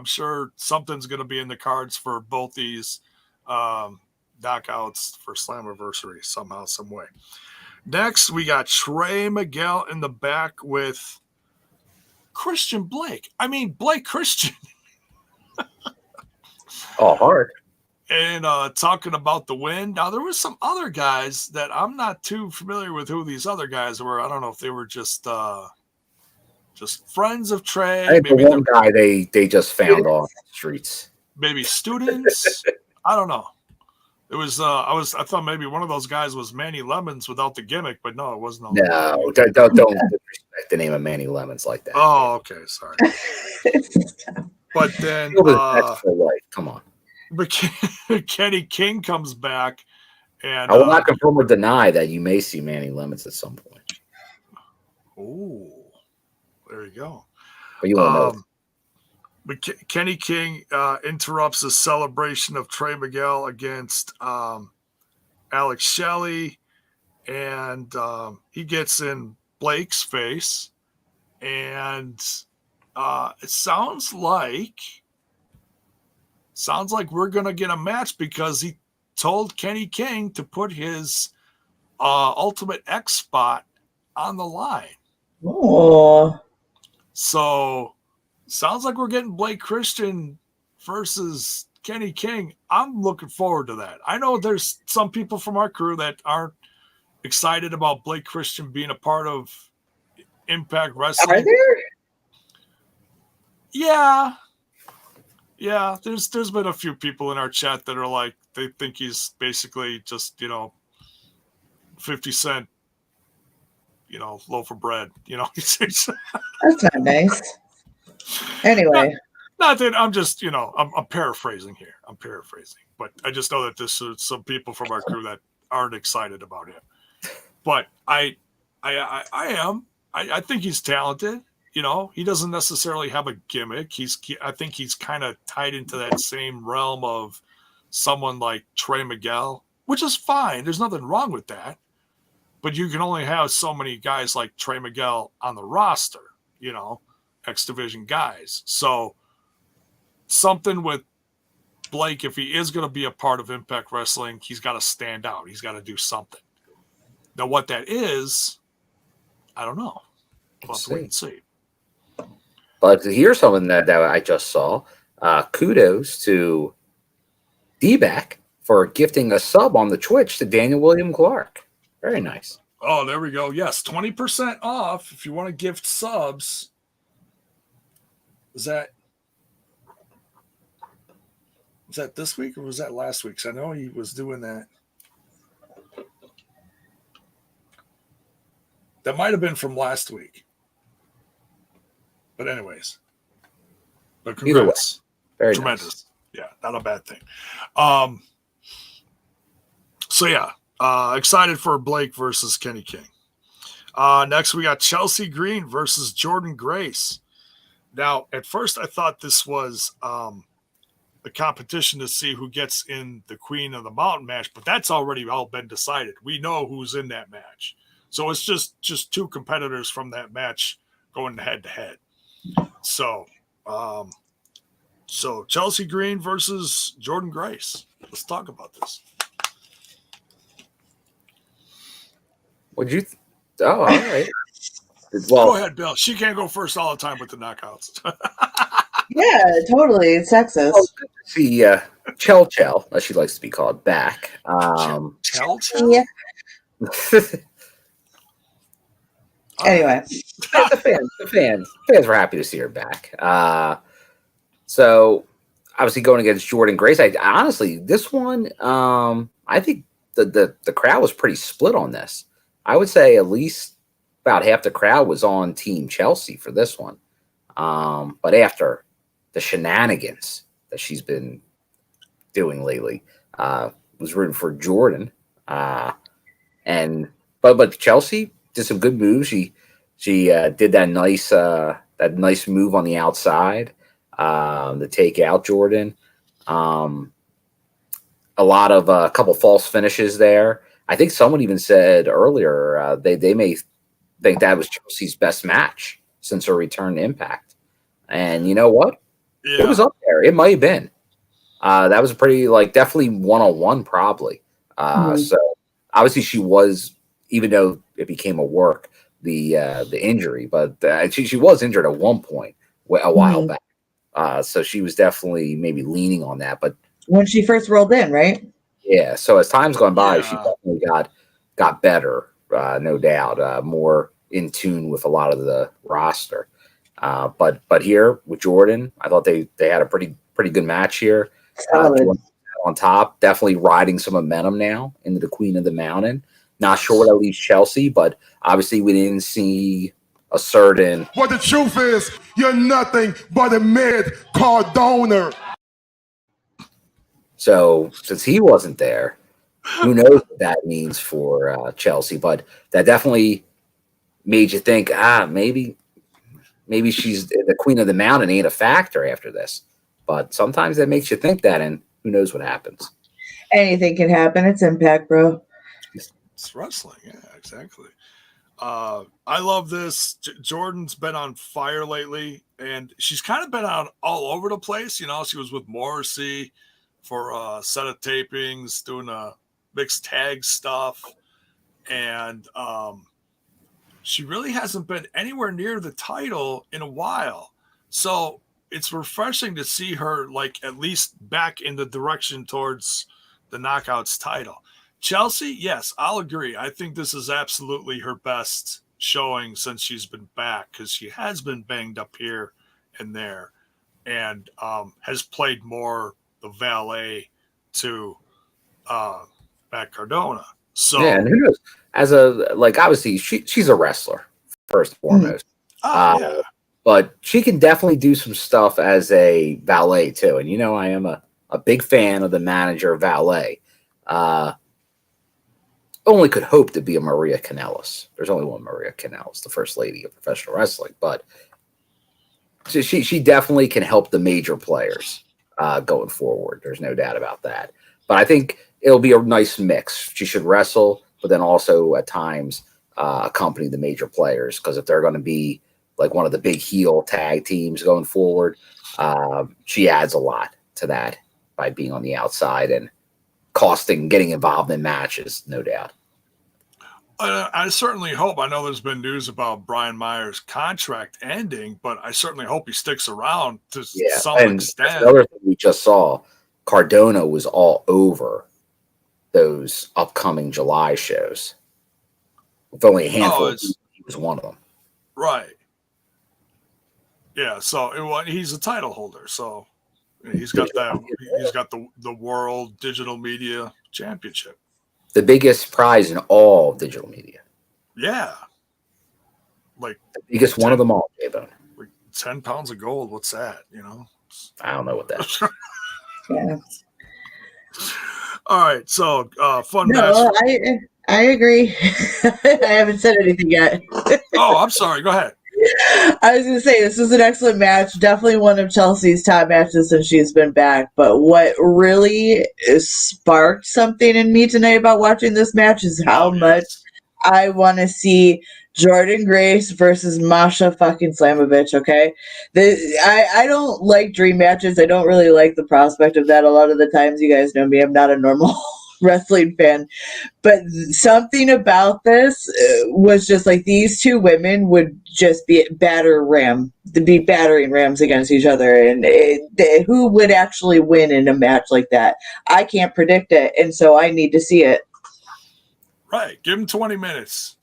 Speaker 1: sure something's going to be in the cards for both these knockouts for Slammiversary somehow, some way. Next, we got Trey Miguel in the back with Christian Blake. I mean, Blake Christian.
Speaker 3: Oh, hard.
Speaker 1: And talking about the win. Now, there was some other guys that I'm not too familiar with who these other guys were. I don't know if they were just friends of Trey.
Speaker 3: I think the one guy they just found on the streets.
Speaker 1: Maybe students. I don't know. It was I thought maybe one of those guys was Manny Lemons without the gimmick, but no, it wasn't.
Speaker 3: No, don't disrespect the name of Manny Lemons like that.
Speaker 1: Oh, okay, sorry. But then
Speaker 3: come on.
Speaker 1: But Kenny King comes back, and
Speaker 3: I will not confirm or deny that you may see Manny Lemons at some point.
Speaker 1: Oh, there you go.
Speaker 3: But you won't know.
Speaker 1: But Kenny King interrupts the celebration of Trey Miguel against Alex Shelley, and he gets in Blake's face, and it sounds like we're gonna get a match because he told Kenny King to put his Ultimate X spot on the line.
Speaker 2: Oh,
Speaker 1: so sounds like we're getting Blake Christian versus Kenny King. I'm looking forward to that. I know there's some people from our crew that aren't excited about Blake Christian being a part of Impact Wrestling.
Speaker 2: are there?
Speaker 1: Yeah, there's been a few people in our chat that are like, they think he's basically just, 50 cent, loaf of bread,
Speaker 2: That's not nice. Anyway.
Speaker 1: Not that I'm just, I'm paraphrasing here. But I just know that there's some people from our crew that aren't excited about him. But I am. I think he's talented. He doesn't necessarily have a gimmick. I think he's kind of tied into that same realm of someone like Trey Miguel, which is fine. There's nothing wrong with that. But you can only have so many guys like Trey Miguel on the roster, X Division guys. So something with Blake, if he is going to be a part of Impact Wrestling, he's got to stand out. He's got to do something. Now, what that is, I don't know. We'll have to wait and see.
Speaker 3: But here's something that I just saw. Kudos to D-Back for gifting a sub on the Twitch to Daniel William Clark. Very nice.
Speaker 1: Oh, there we go. Yes, 20% off if you want to gift subs. Was that this week or was that last week? 'Cause I know he was doing that. That might have been from last week. But anyways. But congrats.
Speaker 3: Very
Speaker 1: tremendous.
Speaker 3: Nice.
Speaker 1: Yeah, not a bad thing. So yeah, excited for Blake versus Kenny King. Next we got Chelsea Green versus Jordynne Grace. Now, at first I thought this was the competition to see who gets in the Queen of the Mountain match, but that's already all been decided. We know who's in that match. So it's just two competitors from that match going head to head. So Chelsea Green versus Jordynne Grace. Let's talk about this.
Speaker 3: What'd you? All right. Well,
Speaker 1: go ahead, Bill. She can't go first all the time with the knockouts.
Speaker 2: Yeah, totally. It's sexist.
Speaker 3: Oh, good to see Chel, as she likes to be called, back.
Speaker 1: Chel?
Speaker 2: Yeah. Anyway,
Speaker 3: the fans were happy to see her back. So obviously going against Jordynne Grace, I honestly, this one, I think the crowd was pretty split on this. I would say at least about half the crowd was on Team Chelsea for this one. But after the shenanigans that she's been doing lately, was rooting for Jordynne. But Chelsea did some good moves. She did that nice move on the outside to take out Jordynne. A couple false finishes there. I think someone even said earlier they may think that was Chelsea's best match since her return to Impact. And you know what?
Speaker 1: Yeah.
Speaker 3: It was up there. It might have been. That was pretty, definitely one-on-one probably. So obviously she was, even though it became a work, the injury, but she was injured at one point a while back. So she was definitely maybe leaning on that. But
Speaker 2: when she first rolled in, right?
Speaker 3: Yeah. So as time's gone by, she definitely got better, no doubt, more in tune with a lot of the roster. But here with Jordynne, I thought they had a pretty good match here. On top, definitely riding some momentum now into the Queen of the Mountain. Not sure what that leaves Chelsea, but obviously we didn't see a certain.
Speaker 8: But the truth is, you're nothing but a mid-card donor.
Speaker 3: So since he wasn't there, who knows what that means for Chelsea? But that definitely made you think, maybe she's the Queen of the Mountain ain't a factor after this. But sometimes that makes you think that, and who knows what happens.
Speaker 2: Anything can happen. It's Impact, bro.
Speaker 1: It's wrestling. Yeah, exactly. I love this. Jordynne's been on fire lately, and she's kind of been out all over the place. You know, she was with Morrissey for a set of tapings, doing mixed tag stuff, and she really hasn't been anywhere near the title in a while. So it's refreshing to see her, like, at least back in the direction towards the Knockouts title. Chelsea, yes, I'll agree. I think this is absolutely her best showing since she's been back, because she has been banged up here and there, and has played more the valet to Matt Cardona. So
Speaker 3: yeah, and who knows? Obviously she's a wrestler first and foremost.
Speaker 1: Yeah.
Speaker 3: But she can definitely do some stuff as a valet too. And I am a big fan of the manager valet. Only could hope to be a Maria Kanellis. There's only one Maria Kanellis, the first lady of professional wrestling. But she definitely can help the major players going forward. There's no doubt about that. But I think it'll be a nice mix. She should wrestle, but then also at times accompany the major players, because if they're going to be like one of the big heel tag teams going forward, she adds a lot to that by being on the outside and getting involved in matches, no doubt.
Speaker 1: I certainly hope. I know there's been news about Brian Myers' contract ending, but I certainly hope he sticks around to some extent.
Speaker 3: Another thing we just saw, Cardona was all over those upcoming July shows. With only a handful of people, he was one of them.
Speaker 1: Right. Yeah, so he's a title holder, so he's got that. He's got the World Digital Media Championship,
Speaker 3: the biggest prize in all digital media.
Speaker 1: Yeah, like
Speaker 3: the biggest one of them all, J-Bone.
Speaker 1: Like 10 pounds of gold. What's that?
Speaker 3: I don't know what that is.
Speaker 2: Yeah.
Speaker 1: All right, so fun
Speaker 2: match. I agree. I haven't said anything yet.
Speaker 1: Oh, I'm sorry. Go ahead.
Speaker 2: I was going to say, this was an excellent match. Definitely one of Chelsea's top matches since she's been back. But what really sparked something in me tonight about watching this match is how much I want to see Jordynne Grace versus Masha fucking Slamovich, okay? I don't like dream matches. I don't really like the prospect of that a lot of the times. You guys know me. I'm not a normal wrestling fan. But something about this was just like these two women would just be battering rams against each other. And who would actually win in a match like that? I can't predict it, and so I need to see it.
Speaker 1: Right. Give them 20 minutes.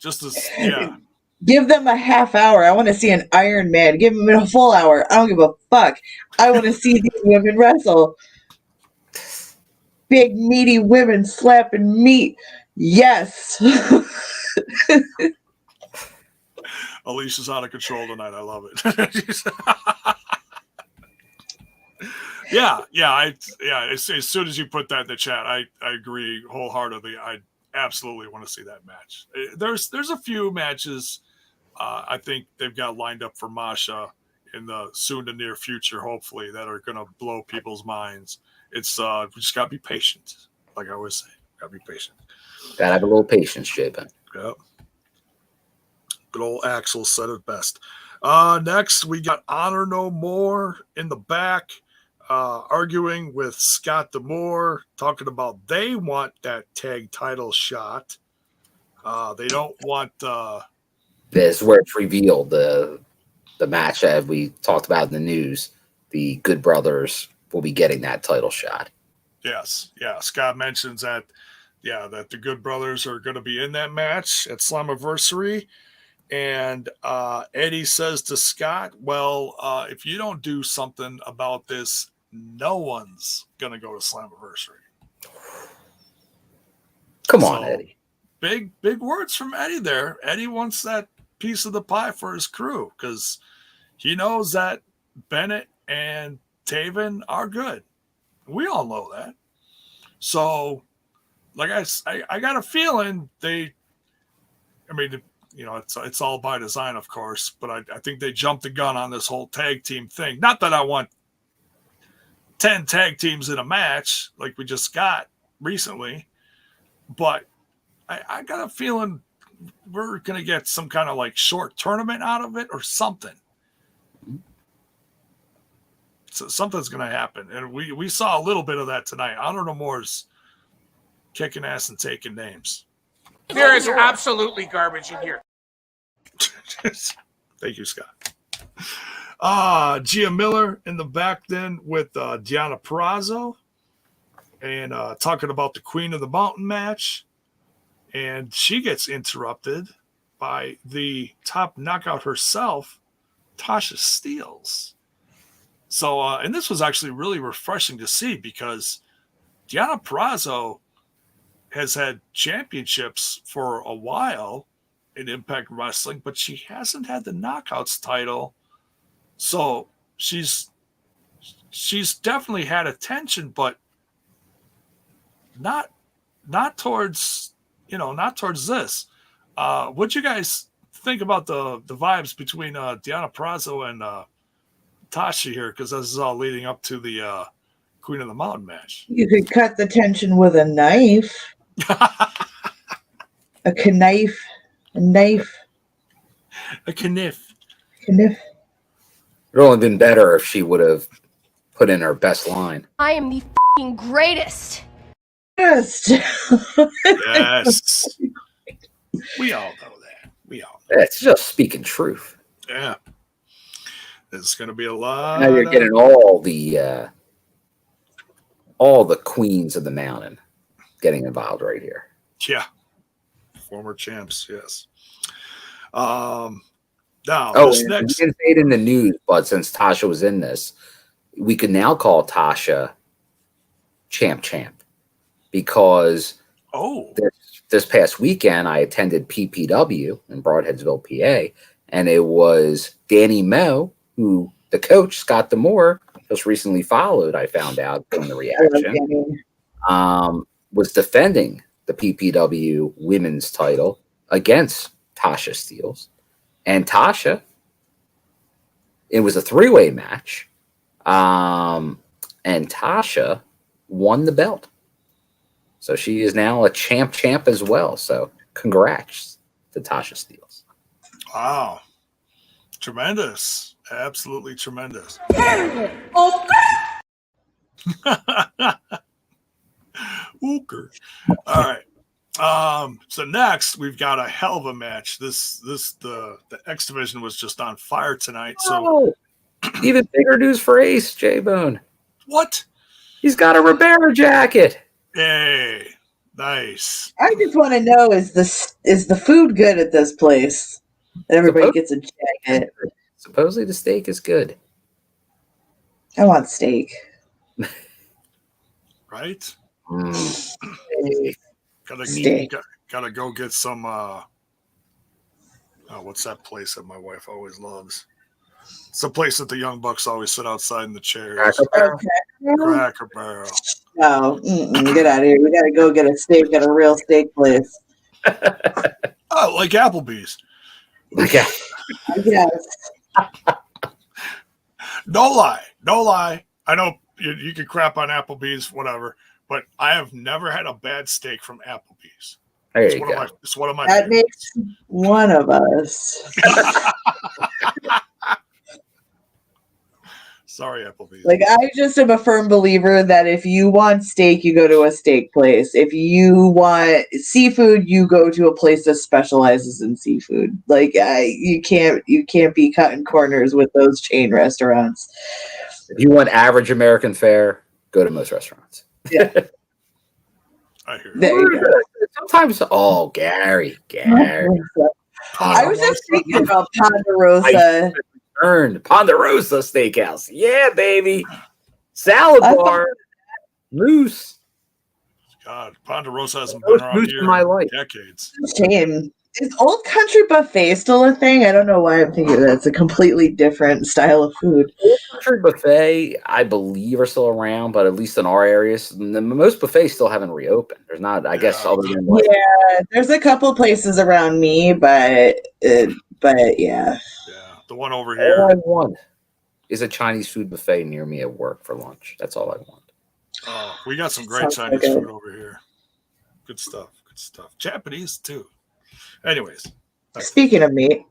Speaker 2: Give them a half hour. I want to see an Iron Man. Give them a full hour. I don't give a fuck. I want to see these women wrestle. Big, meaty women slapping meat. Yes.
Speaker 1: Alicia's out of control tonight. I love it. As soon as you put that in the chat, I agree wholeheartedly. I absolutely want to see that match. There's a few matches I think they've got lined up for Masha in the soon to near future, hopefully, that are going to blow people's minds. It's we just got to be patient. Like I always say, got to be patient.
Speaker 3: Got to have a little patience, Sabin.
Speaker 1: Yep. Good old Axel said it best. Next, we got Honor No More in the back, arguing with Scott D'Amore, talking about they want that tag title shot. They don't want
Speaker 3: This is where it's revealed the match that we talked about in the news. The Good Brothers will be getting that title shot.
Speaker 1: Yes. Yeah. Scott mentions that, that the Good Brothers are going to be in that match at Slammiversary. And Eddie says to Scott, well, if you don't do something about this, no one's going to go to Slammiversary.
Speaker 3: Come on, Eddie.
Speaker 1: Big words from Eddie there. Eddie wants that piece of the pie for his crew because he knows that Bennett and Taven are good. We all know that. So, like I got a feeling it's all by design, of course, but I think they jumped the gun on this whole tag team thing. Not that I want 10 tag teams in a match like we just got recently, but I got a feeling we're going to get some kind of like short tournament out of it or something. So something's going to happen. And we saw a little bit of that tonight. Honor No More's kicking ass and taking names.
Speaker 9: There is absolutely garbage in here.
Speaker 1: Thank you, Scott. Gia Miller in the back then with Deonna Purrazzo and talking about the Queen of the Mountain match. And she gets interrupted by the top knockout herself, Tasha Steelz. So, and this was actually really refreshing to see because Deonna Purrazzo has had championships for a while in Impact Wrestling, but she hasn't had the Knockouts title. So she's definitely had attention, but not towards this. What'd you guys think about the vibes between Deonna Purrazzo and Tasha here? Because this is all leading up to the Queen of the Mountain match.
Speaker 2: You could cut the tension with a knife. A knife. A kniff.
Speaker 3: It would only been better if she would have put in her best line.
Speaker 10: I am the f***ing greatest.
Speaker 2: Yes.
Speaker 1: Yes. We all know that.
Speaker 3: It's just speaking truth.
Speaker 1: Yeah. There's going to be a lot.
Speaker 3: Now you're getting all the queens of the mountain getting involved right here.
Speaker 1: Yeah. Former champs, yes.
Speaker 3: We didn't say it in the news, but since Tasha was in this, we could now call Tasha champ because this past weekend I attended PPW in Broadheadsville, PA, and it was Danny Moe, who the coach, Scott D'Amore, just recently followed, I found out from the reaction, was defending the PPW women's title against Tasha Steelz. And Tasha, it was a three-way match, and Tasha won the belt. So she is now a champ as well. So congrats to Tasha Steelz.
Speaker 1: Wow. Tremendous. Absolutely tremendous. Ooker. All right. So next we've got a hell of a match. The X Division was just on fire tonight. So
Speaker 3: even bigger news for Ace, J-Bone.
Speaker 1: What?
Speaker 3: He's got a Ribera jacket.
Speaker 1: Hey, nice.
Speaker 2: I just want to know, is the food good at this place? Everybody gets a jacket.
Speaker 3: Supposedly the steak is good.
Speaker 2: I want steak.
Speaker 1: Right? Gotta go get some what's that place that my wife always loves? It's the place that the Young Bucks always sit outside in the chairs. Cracker Barrel.
Speaker 2: No, get out of here. We gotta go get a steak at a real steak place.
Speaker 1: Oh, like Applebee's.
Speaker 3: Okay.
Speaker 2: Yes.
Speaker 1: No lie. I know you can crap on Applebee's, whatever, but I have never had a bad steak from Applebee's. It's one of my
Speaker 2: that
Speaker 1: favorites.
Speaker 2: makes one of us.
Speaker 1: Sorry, Applebee's.
Speaker 2: Like, I just am a firm believer that if you want steak, you go to a steak place. If you want seafood, you go to a place that specializes in seafood. Like, you can't be cutting corners with those chain restaurants.
Speaker 3: If you want average American fare, go to most restaurants.
Speaker 2: Yeah.
Speaker 1: I hear
Speaker 2: There you go.
Speaker 3: Sometimes, Gary.
Speaker 2: I was just thinking about Ponderosa.
Speaker 3: Ponderosa Steakhouse. Yeah, baby. Salad bar. Moose.
Speaker 1: God, Ponderosa hasn't been around here in decades.
Speaker 2: Shame. Is Old Country Buffet still a thing? I don't know why I'm thinking that's a completely different style of food.
Speaker 3: Old Country Buffet, I believe, are still around, but at least in our areas, most buffets still haven't reopened. There's not, I guess, other than
Speaker 2: there's a couple places around me, but yeah.
Speaker 1: Yeah, the one over here.
Speaker 3: All I want is a Chinese food buffet near me at work for lunch. That's all I want.
Speaker 1: Oh, we got some great Chinese food over here. Good stuff. Japanese too. Anyways,
Speaker 2: speaking of meat.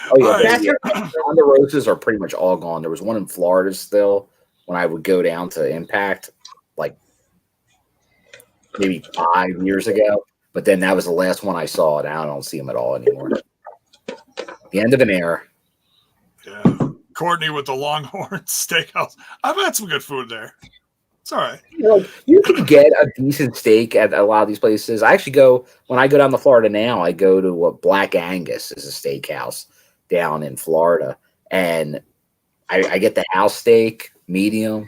Speaker 3: Ponderosas are pretty much all gone. There was one in Florida still when I would go down to Impact, like maybe 5 years ago. But then that was the last one I saw, and I don't see them at all anymore. The end of an era.
Speaker 1: Yeah, Courtney with the Longhorn Steakhouse. I've had some good food there. It's all right.
Speaker 3: You can get a decent steak at a lot of these places. I actually when I go down to Florida now, I go to Black Angus is a steakhouse down in Florida. And I get the house steak, medium.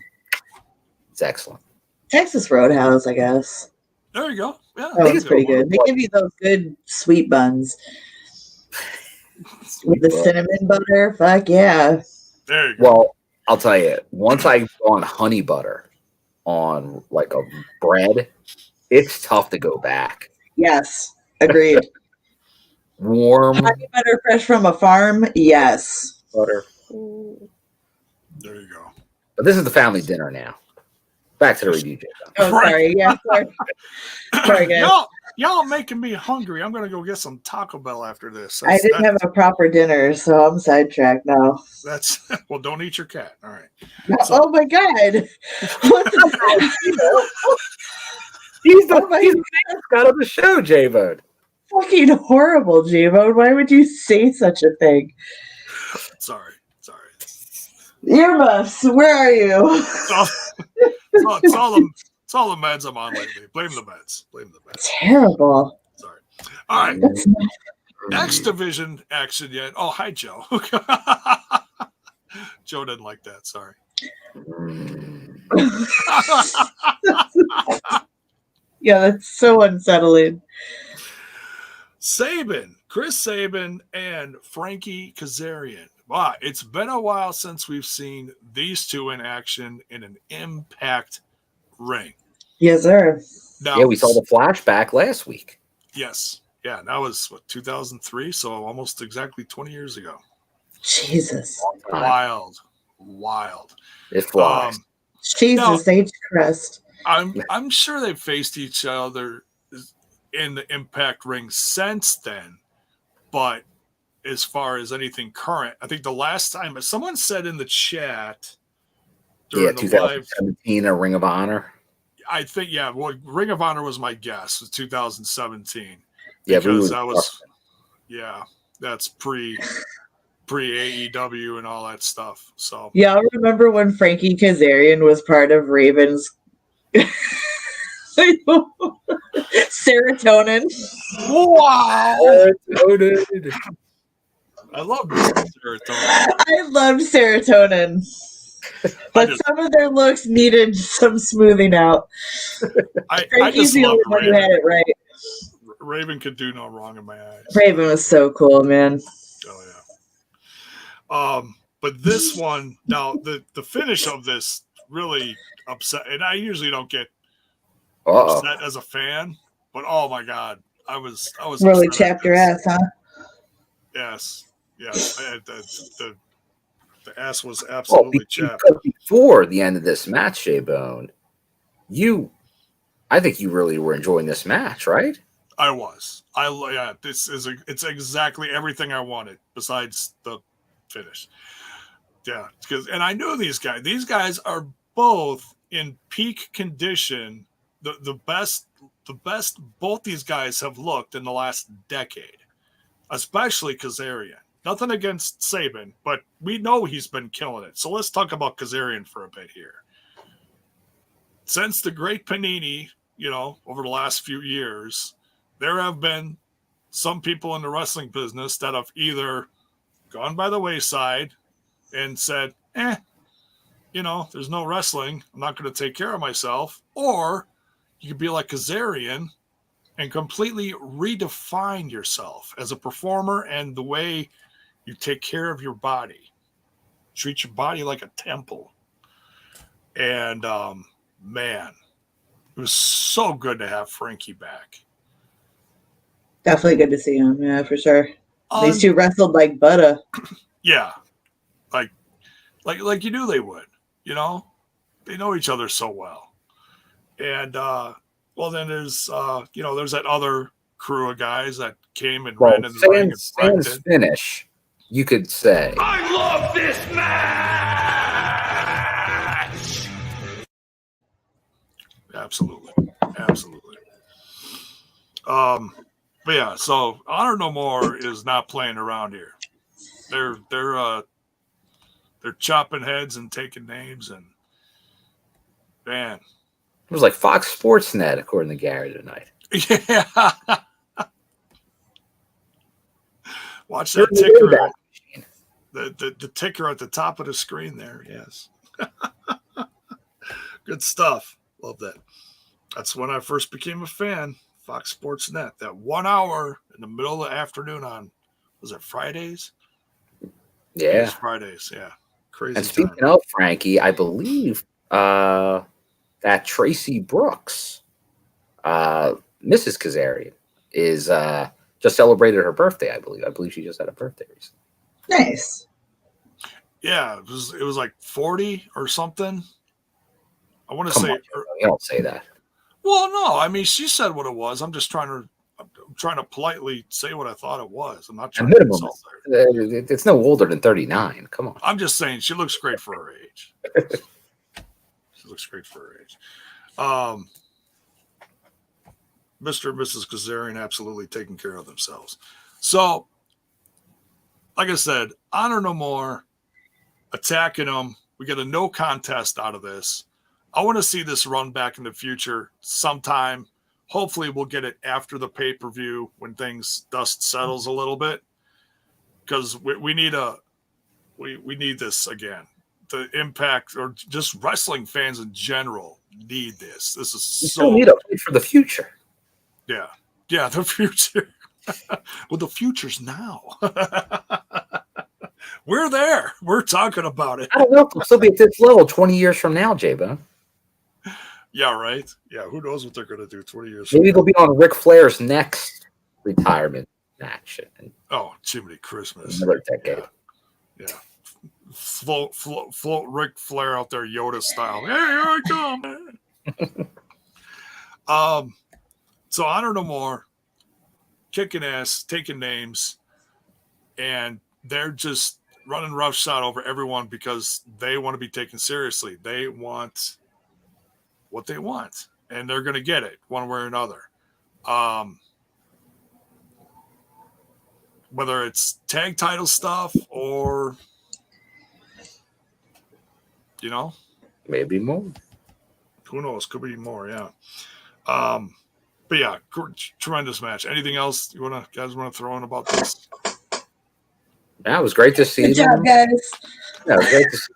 Speaker 3: It's excellent.
Speaker 2: Texas Roadhouse, I guess.
Speaker 1: There you go. Yeah,
Speaker 2: I think it's pretty good. They give you those good sweet buns with the cinnamon butter. Fuck yeah.
Speaker 1: There you go.
Speaker 3: Well, I'll tell you, once I go on honey butter on like a bread, it's tough to go back.
Speaker 2: Yes, agreed.
Speaker 3: Warm
Speaker 2: honey butter fresh from a farm. Yes.
Speaker 3: Butter.
Speaker 1: There you go.
Speaker 3: But this is the family dinner now. Back to the review, Jason.
Speaker 2: Oh, sorry. Yeah, sorry, guys.
Speaker 1: Y'all making me hungry. I'm gonna go get some Taco Bell after this.
Speaker 2: I didn't have a proper dinner, so I'm sidetracked now.
Speaker 1: That's well. Don't eat your cat. All right.
Speaker 2: Oh my god! What the
Speaker 3: He's the mascot of the show, J-Bone.
Speaker 2: Fucking horrible, J-Bone. Why would you say such a thing?
Speaker 1: Sorry.
Speaker 2: Earmuffs, where are you?
Speaker 1: It's all the meds I'm on lately. Blame the meds.
Speaker 2: Terrible.
Speaker 1: Sorry. All right. Next division action yet. Oh, hi, Joe. Joe didn't like that. Sorry.
Speaker 2: Yeah, that's so unsettling.
Speaker 1: Chris Sabin, and Frankie Kazarian. Wow, it's been a while since we've seen these two in action in an Impact ring.
Speaker 2: Yes, sir.
Speaker 3: Now, we saw the flashback last week.
Speaker 1: Yes. Yeah, that was 2003, so almost exactly 20 years ago.
Speaker 2: Jesus.
Speaker 1: Wild.
Speaker 3: It flies.
Speaker 2: Jesus H. Christ.
Speaker 1: I'm sure they've faced each other in the Impact ring since then, but as far as anything current, I think the last time someone said in the chat during the
Speaker 3: 2017 a Ring of Honor.
Speaker 1: I think Ring of Honor was my guess. Was 2017.
Speaker 3: Yeah,
Speaker 1: because that's pre AEW and all that stuff. So
Speaker 2: yeah, I remember when Frankie Kazarian was part of Raven's Serotonin.
Speaker 1: Wow. Serotonin. I love Serotonin.
Speaker 2: I loved Serotonin. But some of their looks needed some smoothing out. Frankie's the only one who had it right.
Speaker 1: Raven could do no wrong in my eyes.
Speaker 2: Raven was so cool, man.
Speaker 1: Oh yeah. But this one now, the finish of this really upset, and I usually don't get upset as a fan, but oh my god, I was
Speaker 2: really chapped your ass, huh?
Speaker 1: Yes. The ass was absolutely chapped.
Speaker 3: Before the end of this match, J-Bone, I think you really were enjoying this match, right?
Speaker 1: I was. It's exactly everything I wanted, besides the finish. Yeah, and I knew these guys. These guys are both in peak condition. The best both these guys have looked in the last decade, especially Kazarian. Nothing against Sabin, but we know he's been killing it. So let's talk about Kazarian for a bit here. Since the great Panini, over the last few years, there have been some people in the wrestling business that have either gone by the wayside and said, there's no wrestling. I'm not going to take care of myself. Or you could be like Kazarian and completely redefine yourself as a performer and the way you take care of your body. Treat your body like a temple. And, man, it was so good to have Frankie back.
Speaker 2: Definitely good to see him. Yeah, for sure. These two wrestled like butter.
Speaker 1: Yeah. Like you knew they would, they know each other so well. And, then there's that other crew of guys that came and ran in the ring.
Speaker 3: Sans finish, you could say.
Speaker 5: I love this match!
Speaker 1: Absolutely. But yeah, so Honor No More is not playing around here. They're chopping heads and taking names, and man,
Speaker 3: it was like Fox Sports Net, according to Gary tonight.
Speaker 1: Yeah. Watch that ticker. The ticker at the top of the screen there. Yes. Good stuff. Love that. That's when I first became a fan. Fox Sports Net. That 1 hour in the middle of the afternoon on, was it Fridays?
Speaker 3: Yeah.
Speaker 1: It was Fridays. Yeah. Crazy.
Speaker 3: And speaking of Frankie, I believe that Tracy Brooks, Mrs. Kazarian, is just celebrated her birthday. I believe she just had a birthday recently.
Speaker 2: Nice.
Speaker 1: Yeah, it was like 40 or something. I want to say.
Speaker 3: You don't say that.
Speaker 1: Well, no, I mean she said what it was. I'm just trying to politely say what I thought it was. I'm not trying to insult her.
Speaker 3: It's no older than 39. Come on.
Speaker 1: I'm just saying she looks great for her age. She looks great for her age. Mr. and Mrs. Kazarian absolutely taking care of themselves. So, like I said, Honor No More, attacking them. We get a no contest out of this. I want to see this run back in the future sometime. Hopefully we'll get it after the pay-per-view when dust settles a little bit, because we need this again. The Impact, or just wrestling fans in general, need this. This is
Speaker 3: you still need a play for the future.
Speaker 1: Yeah, the future. Well, the future's now. We're there. We're talking about it.
Speaker 3: I don't know if we'll still be at this level 20 years from now, J-Bone.
Speaker 1: Yeah, right. Yeah, who knows what they're going to do 20 years
Speaker 3: Maybe they'll be on Ric Flair's next retirement match.
Speaker 1: Oh, Jiminy Christmas.
Speaker 3: Another decade.
Speaker 1: Yeah. Float Ric Flair out there Yoda style. Hey, here I come. So Honor No More, kicking ass, taking names, and they're just running roughshod over everyone because they want to be taken seriously. They want what they want, and they're going to get it one way or another. Whether it's tag title stuff or,
Speaker 3: maybe more.
Speaker 1: Who knows? Could be more, yeah. But yeah, tremendous match. Anything else you guys want to throw in about this?
Speaker 3: Yeah, it was great to see.
Speaker 2: Good job, guys.
Speaker 3: Yeah, it was great to see.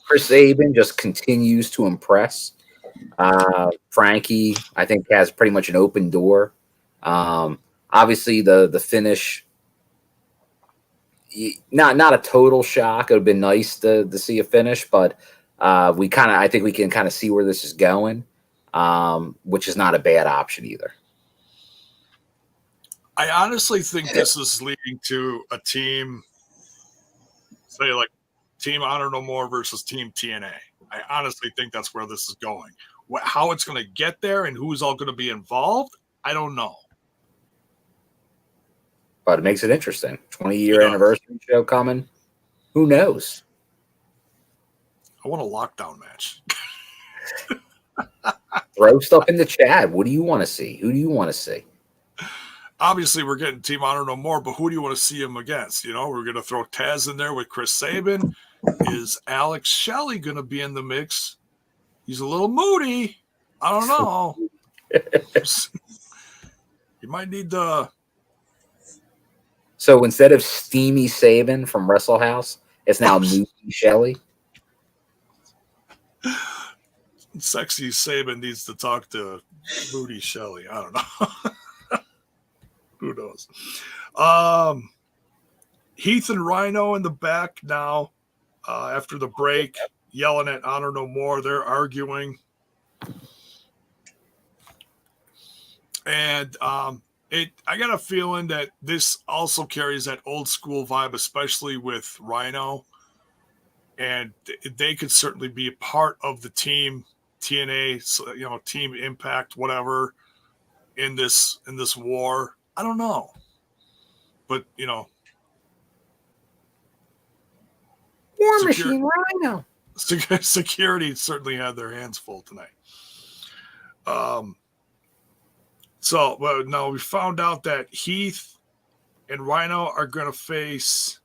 Speaker 3: Chris Sabin just continues to impress. Frankie, I think, has pretty much an open door. Obviously, the finish, not a total shock. It would have been nice to see a finish, but I think we can kind of see where this is going, which is not a bad option either.
Speaker 1: I honestly think this is leading to a team, say like Team Honor No More versus Team TNA. I honestly think that's where this is going. How it's going to get there and who's all going to be involved, I don't know.
Speaker 3: But it makes it interesting. 20-year anniversary show coming. Who knows?
Speaker 1: I want a lockdown match.
Speaker 3: Throw stuff in the chat. What do you want to see? Who do you want to see?
Speaker 1: Obviously, we're getting Team Honor No More, but who do you want to see him against? You know, we're going to throw Taz in there with Chris Sabin. Is Alex Shelley going to be in the mix? He's a little moody. I don't know. You might need the.
Speaker 3: So instead of Steamy Sabin from Wrestle House, it's now Moody Shelley.
Speaker 1: Sexy Sabin needs to talk to Moody Shelley. I don't know. Who knows? Heath and Rhino in the back now after the break, yelling at Honor No More. They're arguing. And I got a feeling that this also carries that old school vibe, especially with Rhino. And they could certainly be a part of the team, TNA, you know, Team Impact, whatever, in this war. I don't know. But, you know.
Speaker 3: War Machine Rhino.
Speaker 1: Security certainly had their hands full tonight. So, well, no, we found out that Heath and Rhino are going to face.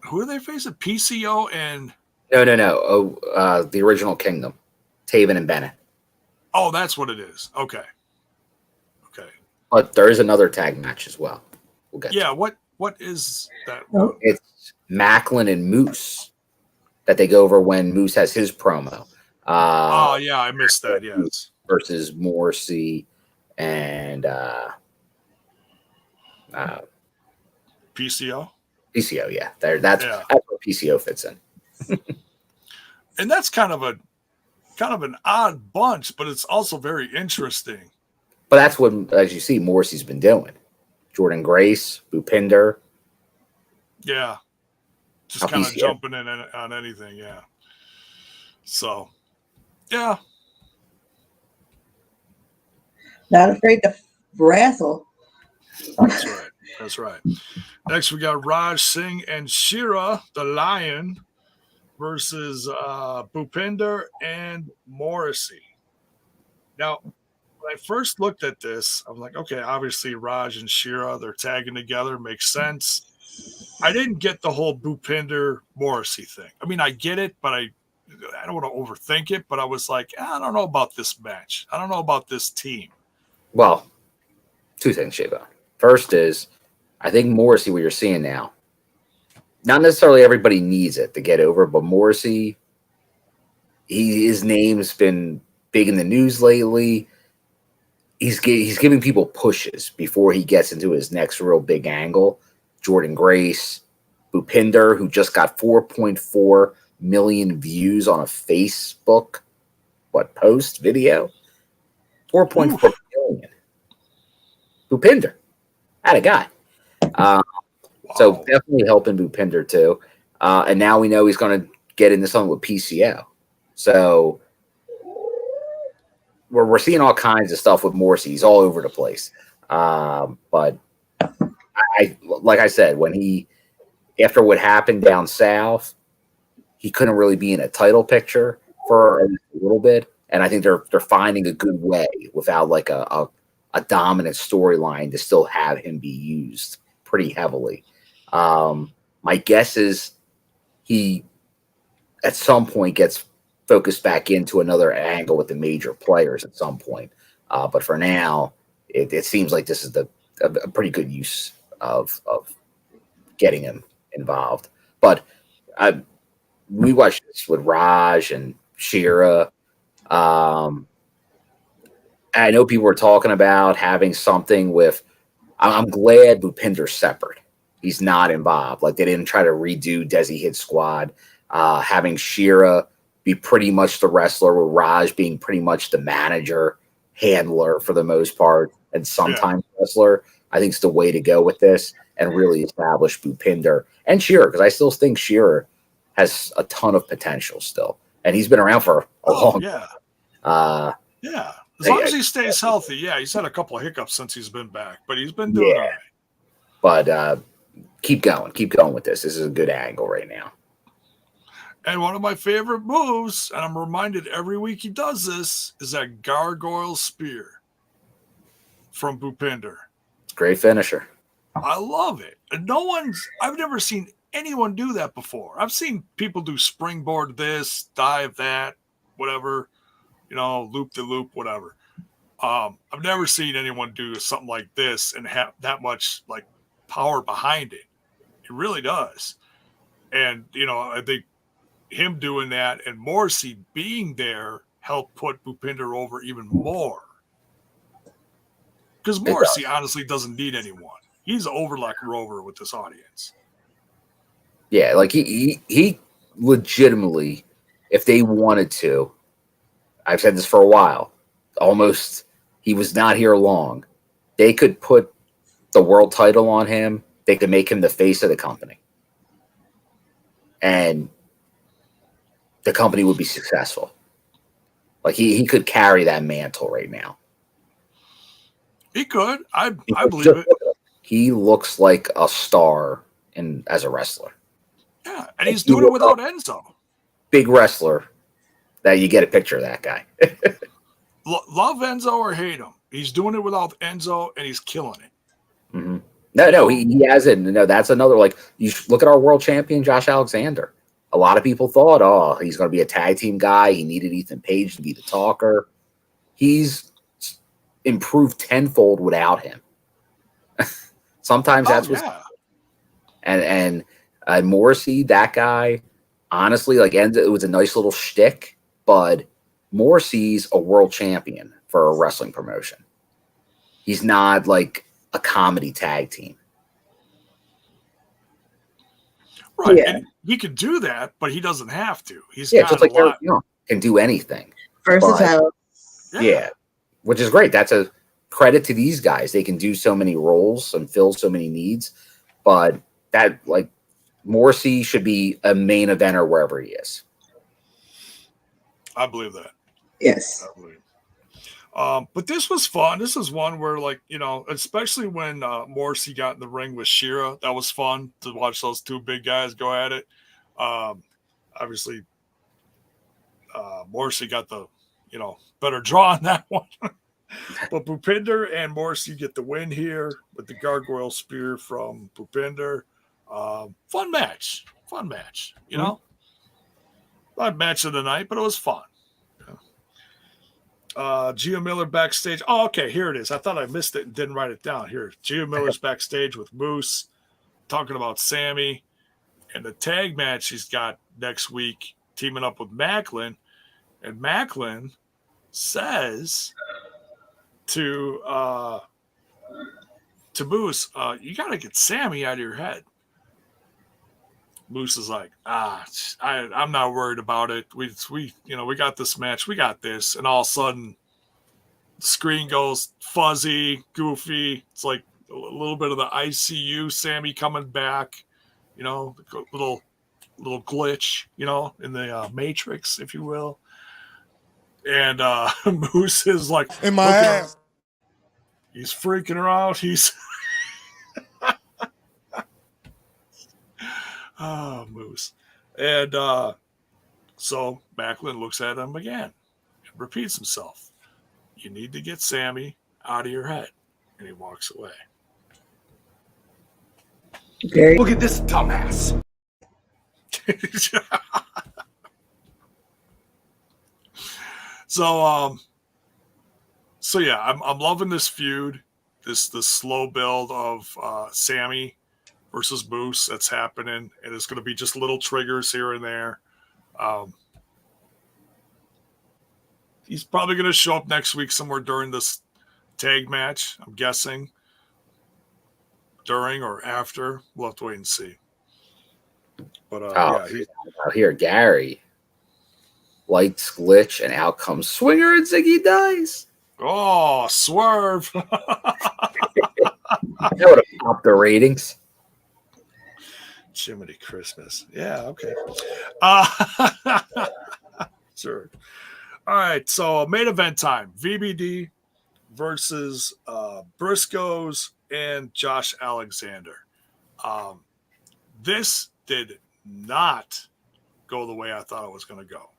Speaker 1: Who are they facing? PCO and.
Speaker 3: No. The original Kingdom. Taven and Bennett.
Speaker 1: Oh, that's what it is. Okay.
Speaker 3: But there is another tag match as well. We'll get.
Speaker 1: Yeah. What is that?
Speaker 3: It's Macklin and Moose that they go over when Moose has his promo.
Speaker 1: Oh yeah, I missed that. Yes.
Speaker 3: Versus Morrissey and
Speaker 1: PCO.
Speaker 3: PCO, yeah. That's where PCO fits in.
Speaker 1: And that's kind of an odd bunch, but it's also very interesting.
Speaker 3: But that's what, as you see, Morrissey's been doing. Jordynne Grace, Bhupinder.
Speaker 1: Yeah. Just kind of jumping in on anything, yeah. So, yeah.
Speaker 2: Not afraid to wrestle.
Speaker 1: That's right. Next, we got Raj Singh and Shera, the Lion, versus Bhupinder and Morrissey. Now, when I first looked at this, I was like, okay, obviously Raj and Shera, they're tagging together, makes sense. I didn't get the whole Bhupinder Morrissey thing. I mean, I get it, but I don't want to overthink it. But I was like, I don't know about this match. I don't know about this team.
Speaker 3: Well, two things, Sheba. First is, I think Morrissey, what you're seeing now, not necessarily everybody needs it to get over, but Morrissey, his name's been big in the news lately. He's giving people pushes before he gets into his next real big angle. Jordynne Grace, Bhupinder, who just got 4.4 million views on a Facebook post video. 4.4 million. Bhupinder, had a guy. So definitely helping Bhupinder too. And now we know he's going to get into something with PCO. So we're seeing all kinds of stuff with Morrissey. He's all over the place. But like I said, when after what happened down south, he couldn't really be in a title picture for a little bit. And I think they're finding a good way without like a dominant storyline to still have him be used pretty heavily. My guess is he at some point gets focused back into another angle with the major players at some point. But for now, it seems like this is a pretty good use of getting him involved. But we watched this with Raj and Shera. I know people were talking about having something with. I'm glad Bhupinder's separate. He's not involved. Like they didn't try to redo Desi Hit Squad. Having Shera be pretty much the wrestler, with Raj being pretty much the manager, handler for the most part, and sometimes wrestler. I think it's the way to go with this and really establish Bhupinder and Shera, because I still think Shera has a ton of potential still, and he's been around for a long time.
Speaker 1: Yeah. As long as he stays healthy, he's had a couple of hiccups since he's been back, but he's been doing all right.
Speaker 3: But keep going with this. This is a good angle right now.
Speaker 1: And one of my favorite moves, and I'm reminded every week he does this, is that gargoyle spear from Bhupinder.
Speaker 3: It's a great finisher.
Speaker 1: I love it. And I've never seen anyone do that before. I've seen people do springboard this, dive that, whatever, loop the loop, whatever. I've never seen anyone do something like this and have that much like power behind it. It really does. And, I think him doing that and Morrissey being there helped put Bhupinder over even more. Because Morrissey honestly doesn't need anyone. He's over like Rover with this audience.
Speaker 3: Yeah, like he legitimately, if they wanted to, I've said this for a while, almost he was not here long. They could put the world title on him. They could make him the face of the company. And the company would be successful. Like he could carry that mantle right now.
Speaker 1: He could. I believe it.
Speaker 3: He looks like a star as a wrestler.
Speaker 1: Yeah, and he's doing it without Enzo.
Speaker 3: Big wrestler that you get a picture of that guy.
Speaker 1: Love Enzo or hate him. He's doing it without Enzo, and he's killing it.
Speaker 3: Mm-hmm. No, he hasn't. No, that's another, like, you look at our world champion, Josh Alexander. A lot of people thought, he's going to be a tag team guy. He needed Ethan Page to be the talker. He's improved tenfold without him. Sometimes that's what's and Morrissey, that guy, honestly, like, it was a nice little shtick, but Morrissey's a world champion for a wrestling promotion. He's not like a comedy tag team.
Speaker 1: Right. Yeah. And he could do that, but he doesn't have to. He's got
Speaker 3: just like Eric Young can do anything.
Speaker 2: Versatile.
Speaker 3: Yeah. Which is great. That's a credit to these guys. They can do so many roles and fill so many needs. But that, like, Morrissey should be a main eventer wherever he is.
Speaker 1: I believe that.
Speaker 2: Yes.
Speaker 1: I believe. But this was fun. This is one where, like, especially when Morrissey got in the ring with Shera, that was fun to watch those two big guys go at it. Obviously, Morrissey got the, better draw on that one. But Bhupinder and Morrissey get the win here with the gargoyle spear from Bhupinder. Fun match. Not match of the night, but it was fun. Gia Miller backstage. Oh, okay, here it is. I thought I missed it and didn't write it down. Here, Gia Miller's backstage with Moose, talking about Sammy, and the tag match he's got next week, teaming up with Macklin, and Macklin says to Moose, "You got to get Sammy out of your head." Moose is like, I'm not worried about it. We got this match. We got this. And all of a sudden, the screen goes fuzzy, goofy. It's like a little bit of the ICU Sammy coming back, little glitch, in the Matrix, if you will. And Moose is like,
Speaker 8: in my ass.
Speaker 1: He's freaking her out. He's Moose. And so Macklin looks at him again and repeats himself. You need to get Sammy out of your head. And he walks away.
Speaker 5: Look at this dumbass.
Speaker 1: So yeah, I'm loving this feud, this slow build of Sammy versus Moose that's happening, and it's going to be just little triggers here and there. He's probably going to show up next week somewhere during this tag match, I'm guessing. During or after. We'll have to wait and see. But
Speaker 3: here, Gary. Lights glitch, and out comes Swinger, and Ziggy dies.
Speaker 1: Oh, swerve.
Speaker 3: That would have popped the ratings.
Speaker 1: Jiminy Christmas. Yeah, okay. Sure. All right, so main event time. VBD versus Briscoes and Josh Alexander. This did not go the way I thought it was going to go.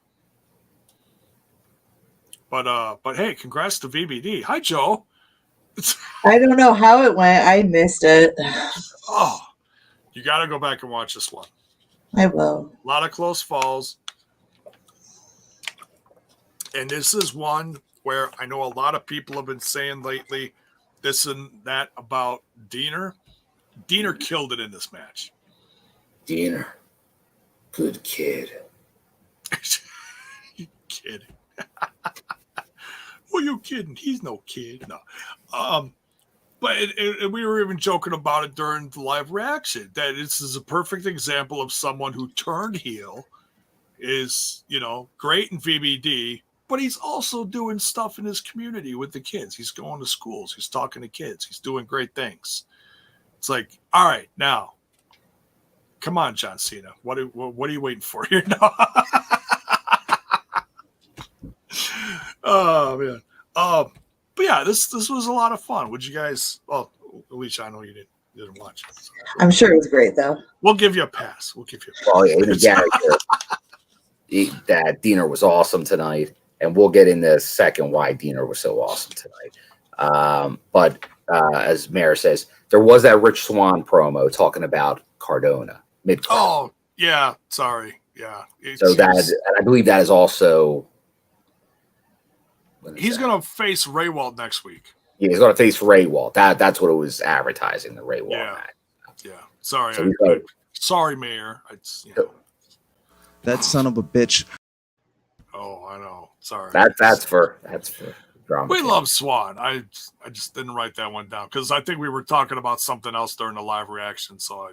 Speaker 1: But hey, congrats to VBD. Hi, Joe.
Speaker 2: I don't know how it went. I missed it.
Speaker 1: Oh, you got to go back and watch this one.
Speaker 2: I will.
Speaker 1: A lot of close falls. And this is one where I know a lot of people have been saying lately this and that about Diener. Diener killed it in this match.
Speaker 3: Diener, good kid.
Speaker 1: You kidding? Well, you kidding? He's no kid. No. But we were even joking about it during the live reaction that this is a perfect example of someone who turned heel, is, great in VBD, but he's also doing stuff in his community with the kids. He's going to schools. He's talking to kids. He's doing great things. It's like, all right, now, come on, John Cena. What are you waiting for here now? Oh, man. But yeah, this was a lot of fun. Would you guys? Well, Alicia, I know you didn't watch it. So.
Speaker 2: I'm sure it was great, though.
Speaker 1: We'll give you a pass.
Speaker 3: Oh yeah, that Diener was awesome tonight, and we'll get into second why Diener was so awesome tonight. But as Mayor says, there was that Rich Swann promo talking about Cardona mid.
Speaker 1: Oh yeah, sorry, yeah.
Speaker 3: So and I believe that is also.
Speaker 1: He's going to face Raywald next week.
Speaker 3: Yeah, he's going to face Raywald. That's what it was advertising, the Raywald match.
Speaker 1: Yeah. Sorry.
Speaker 3: So
Speaker 1: sorry, Mayor.
Speaker 11: That son of a bitch.
Speaker 1: Oh, I know. Sorry.
Speaker 3: That's for drama.
Speaker 1: We love Swan. I just didn't write that one down because I think we were talking about something else during the live reaction. So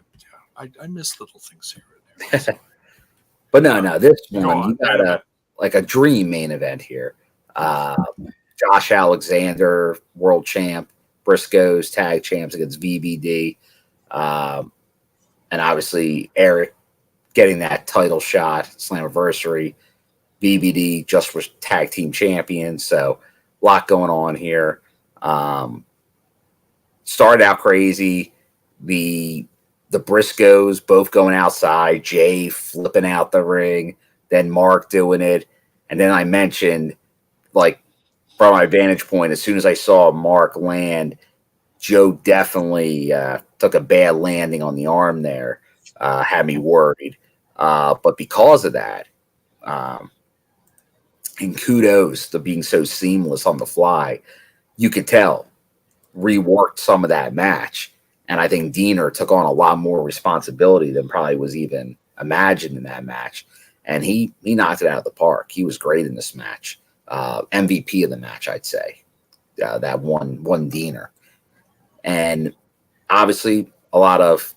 Speaker 1: I missed little things here and there.
Speaker 3: But no, this one you got a dream main event here. Josh Alexander, world champ, Briscoes tag champs against VBD, and obviously Eric getting that title shot, Slammiversary. VBD just was tag team champions, so a lot going on here. Started out crazy. The Briscoes both going outside, Jay flipping out the ring, then Mark doing it, and then I mentioned. Like, from my vantage point, as soon as I saw Mark land, Joe definitely took a bad landing on the arm there, had me worried. But because of that, and kudos to being so seamless on the fly, you could tell reworked some of that match. And I think Diener took on a lot more responsibility than probably was even imagined in that match. And he knocked it out of the park. He was great in this match. MVP of the match, I'd say, that one Diener. And obviously a lot of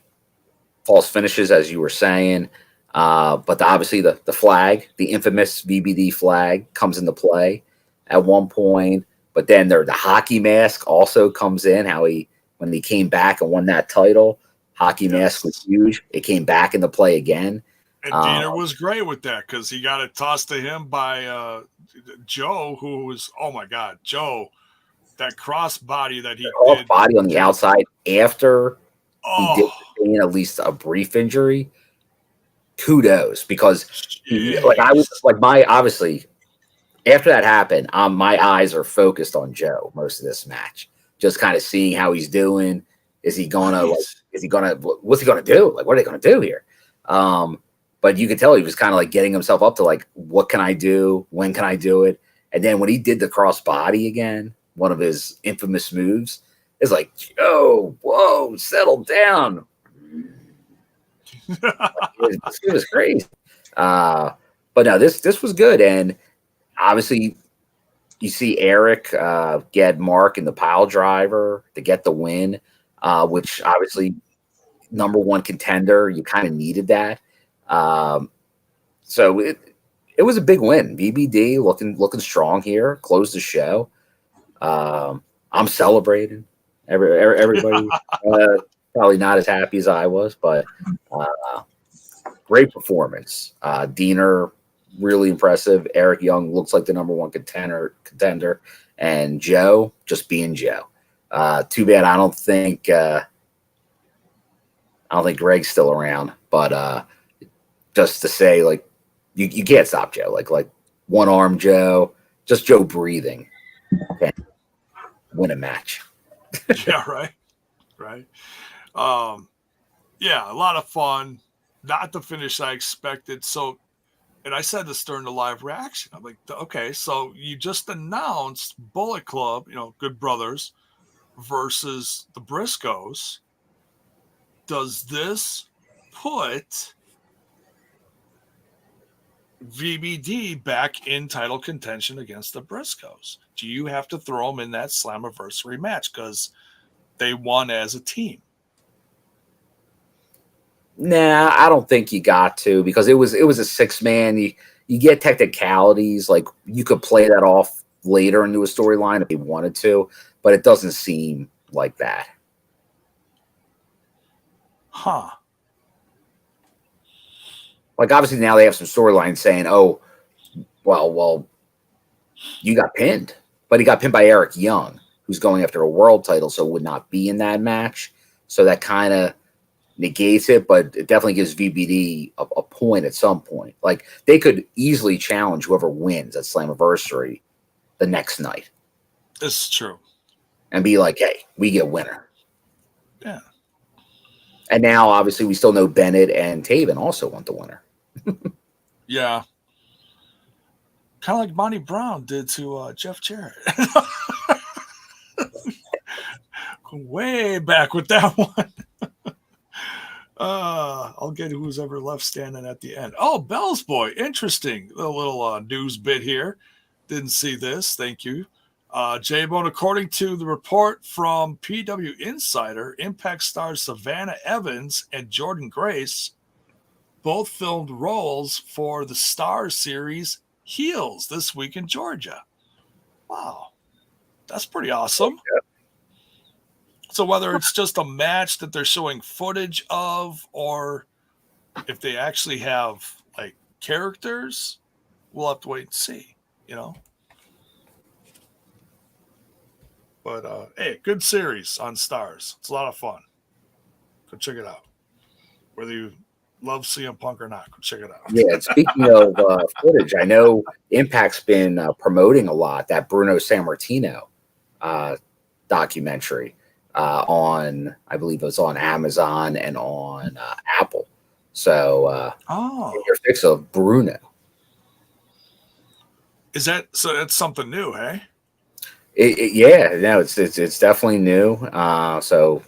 Speaker 3: false finishes, as you were saying, but obviously the flag, the infamous VBD flag, comes into play at one point, but then the hockey mask also comes in, when he came back and won that title, hockey mask was huge. It came back into play again.
Speaker 1: And Diener was great with that because he got it tossed to him by Joe, who was, oh my God, Joe, that cross body that he did.
Speaker 3: Body on the outside after he did sustain at least a brief injury. Kudos, because obviously after that happened, my eyes are focused on Joe most of this match, just kind of seeing how he's doing. What's he gonna do? Like, what are they gonna do here? But you could tell he was kind of like getting himself up to like, what can I do? When can I do it? And then when he did the cross body again, one of his infamous moves, it's like, Joe, whoa, settle down. It was crazy. But no, this was good. And obviously you see Eric get Mark in the pile driver to get the win, which obviously number one contender, you kind of needed that. So it was a big win. VBD looking strong here. Closed the show. I'm celebrating. Everybody probably not as happy as I was, but great performance. Diener really impressive. Eric Young looks like the number one contender, and Joe just being Joe. Too bad I don't think I don't think Greg's still around, but just to say, like, you can't stop Joe. Like one arm Joe, just Joe breathing can win a match.
Speaker 1: Yeah, right. Yeah, a lot of fun. Not the finish I expected. So, and I said this during the live reaction. I'm like, okay, so you just announced Bullet Club, Good Brothers versus the Briscoes. Does this put VBD back in title contention against the Briscoes? Do you have to throw them in that Slammiversary match because they won as a team?
Speaker 3: Nah, I don't think you got to, because it was a 6-man. You get technicalities, like you could play that off later into a storyline if you wanted to, but it doesn't seem like that.
Speaker 1: Huh.
Speaker 3: Like, obviously now they have some storylines saying, oh, well, you got pinned, but he got pinned by Eric Young, who's going after a world title, so would not be in that match. So that kind of negates it, but it definitely gives VBD a point at some point. Like, they could easily challenge whoever wins at Slammiversary the next night.
Speaker 1: This is true.
Speaker 3: And be like, hey, we get winner.
Speaker 1: Yeah.
Speaker 3: And now, obviously, we still know Bennett and Taven also want the winner.
Speaker 1: Yeah. Kind of like Bonnie Brown did to Jeff Jarrett. Way back with that one. I'll get who's ever left standing at the end. Oh, Bell's Boy. Interesting. A little news bit here. Didn't see this. Thank you. J-Bone, according to the report from PW Insider, Impact stars Savannah Evans and Jordynne Grace both filmed roles for the Star series Heels this week in Georgia. Wow. That's pretty awesome. So whether it's just a match that they're showing footage of, or if they actually have like characters, we'll have to wait and see, But hey, good series on Stars. It's a lot of fun. Go check it out. Whether you love CM Punk or not, go check it out.
Speaker 3: Yeah, speaking of footage, I know Impact's been promoting a lot that Bruno Sammartino documentary on, I believe it was on Amazon and on Apple. So, your fix of Bruno.
Speaker 1: Is that so? That's something new, hey?
Speaker 3: Yeah, no, it's definitely new. So,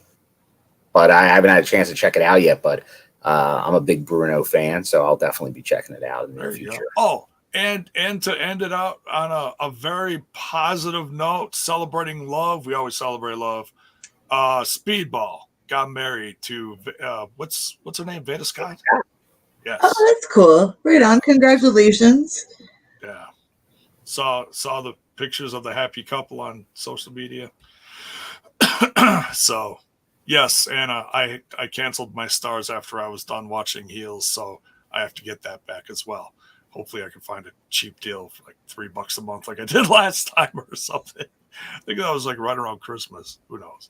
Speaker 3: but I haven't had a chance to check it out yet. But I'm a big Bruno fan, so I'll definitely be checking it out in the near future.
Speaker 1: Oh, and to end it out on a very positive note, celebrating love. We always celebrate love. Speedball got married to what's her name? Veda Scott. Yes.
Speaker 2: Oh, that's cool. Right on. Congratulations.
Speaker 1: Yeah. Saw the pictures of the happy couple on social media. So, yes, Anna, I canceled my Stars after I was done watching Heels, so I have to get that back as well. Hopefully I can find a cheap deal for like $3 a month like I did last time or something. I think that was like right around Christmas. Who knows?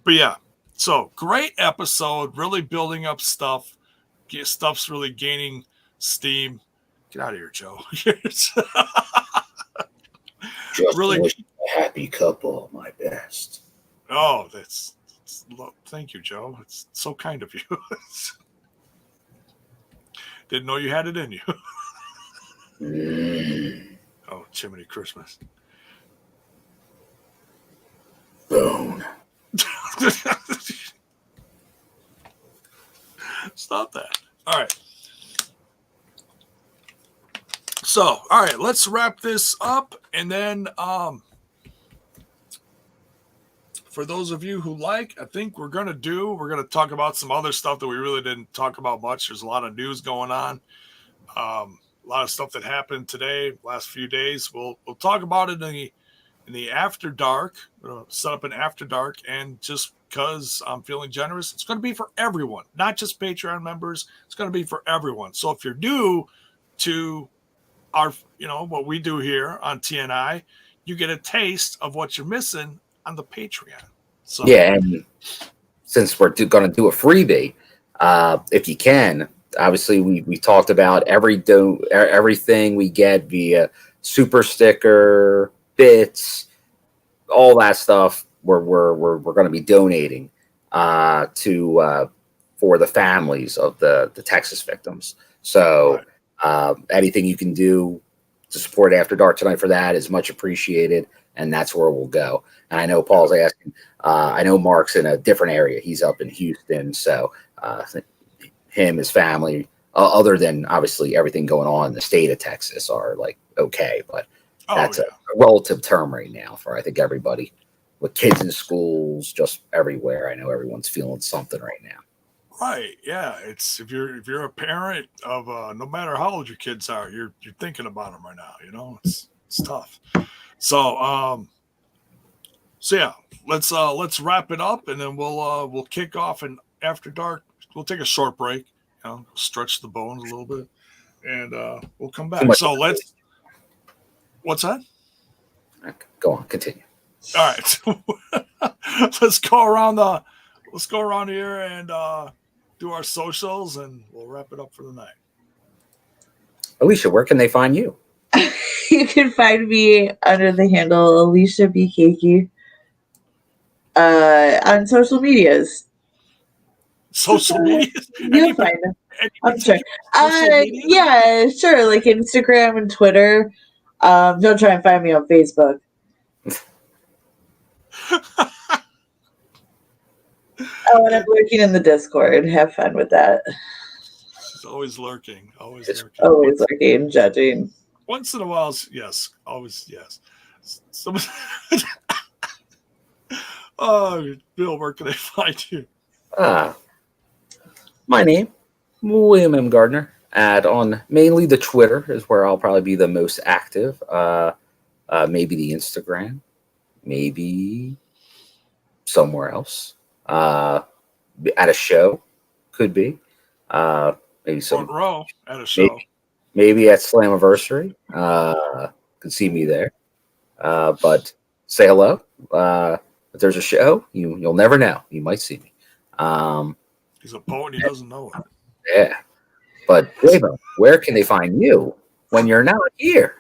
Speaker 1: But yeah, so great episode, really building up stuff. Stuff's really gaining steam. Get out of here, Joe.
Speaker 3: Just
Speaker 1: really
Speaker 3: a happy couple, my best.
Speaker 1: Oh, thank you, Joe. It's so kind of you. Didn't know you had it in you. Oh, Chimney Christmas.
Speaker 3: Bone.
Speaker 1: Stop that. All right. So, all right, let's wrap this up. And then for those of you who like, I think we're going to talk about some other stuff that we really didn't talk about much. There's a lot of news going on. A lot of stuff that happened today, last few days. We'll talk about it in the After Dark. We'll set up an After Dark, and just because I'm feeling generous, it's going to be for everyone, not just Patreon members. It's going to be for everyone. So if you're new to our, what we do here on TNI, you get a taste of what you're missing on the Patreon. So
Speaker 3: yeah, and since we're going to do a freebie, if you can, obviously we talked about everything we get via super sticker, bits, all that stuff. We're going to be donating to for the families of the Texas victims. So anything you can do to support After Dark tonight for that is much appreciated, and that's where we'll go. And I know Paul's asking. I know Mark's in a different area. He's up in Houston, so him, his family, other than obviously everything going on in the state of Texas, are like okay, but that's a relative term right now for I think everybody with kids in schools, just everywhere. I know everyone's feeling something right now.
Speaker 1: Right. Yeah. It's if you're a parent of no matter how old your kids are, you're thinking about them right now. You know, it's tough. So yeah, let's wrap it up, and then we'll kick off. And After Dark, we'll take a short break. You know, stretch the bones a little bit, and we'll come back. So let's. What's that?
Speaker 3: Go on. Continue.
Speaker 1: All right. Let's go around here and do our socials, and we'll wrap it up for the night.
Speaker 3: Alicia, where can they find you?
Speaker 2: You can find me under the handle Alicia B. Cakey on social medias.
Speaker 1: Social medias?
Speaker 2: You'll find them. I'm sure. Yeah, sure. Like Instagram and Twitter. Don't try and find me on Facebook. And I'm lurking in the Discord. Have fun with that.
Speaker 1: She's always lurking. Always
Speaker 2: lurking, judging.
Speaker 1: Once in a while, yes. Always, yes. Oh, Bill, where can I find you?
Speaker 3: My name, William M. Gardner. On mainly the Twitter is where I'll probably be the most active. Maybe the Instagram. Maybe somewhere else. At a show, could be. Maybe some
Speaker 1: front row at a show.
Speaker 3: Maybe at Slammiversary. Could see me there. But say hello. If there's a show, you'll never know. You might see me.
Speaker 1: He's a poet. He doesn't know it.
Speaker 3: Yeah. But Raven, where can they find you when you're not here?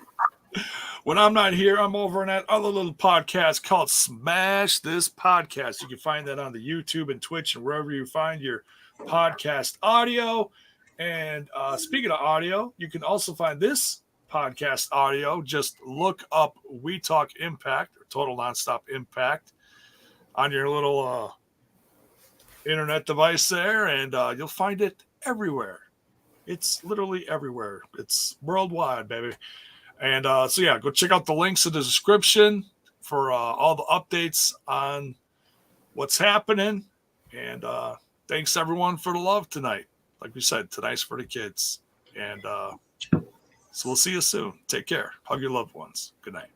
Speaker 1: When I'm not here, I'm over in that other little podcast called Smash This Podcast. You can find that on the YouTube and Twitch and wherever you find your podcast audio. And speaking of audio, you can also find this podcast audio. Just look up We Talk Impact or Total Nonstop Impact on your little internet device there, and you'll find it everywhere. It's literally everywhere. It's worldwide, baby. And so, yeah, go check out the links in the description for all the updates on what's happening. And thanks, everyone, for the love tonight. Like we said, tonight's for the kids. And so we'll see you soon. Take care. Hug your loved ones. Good night.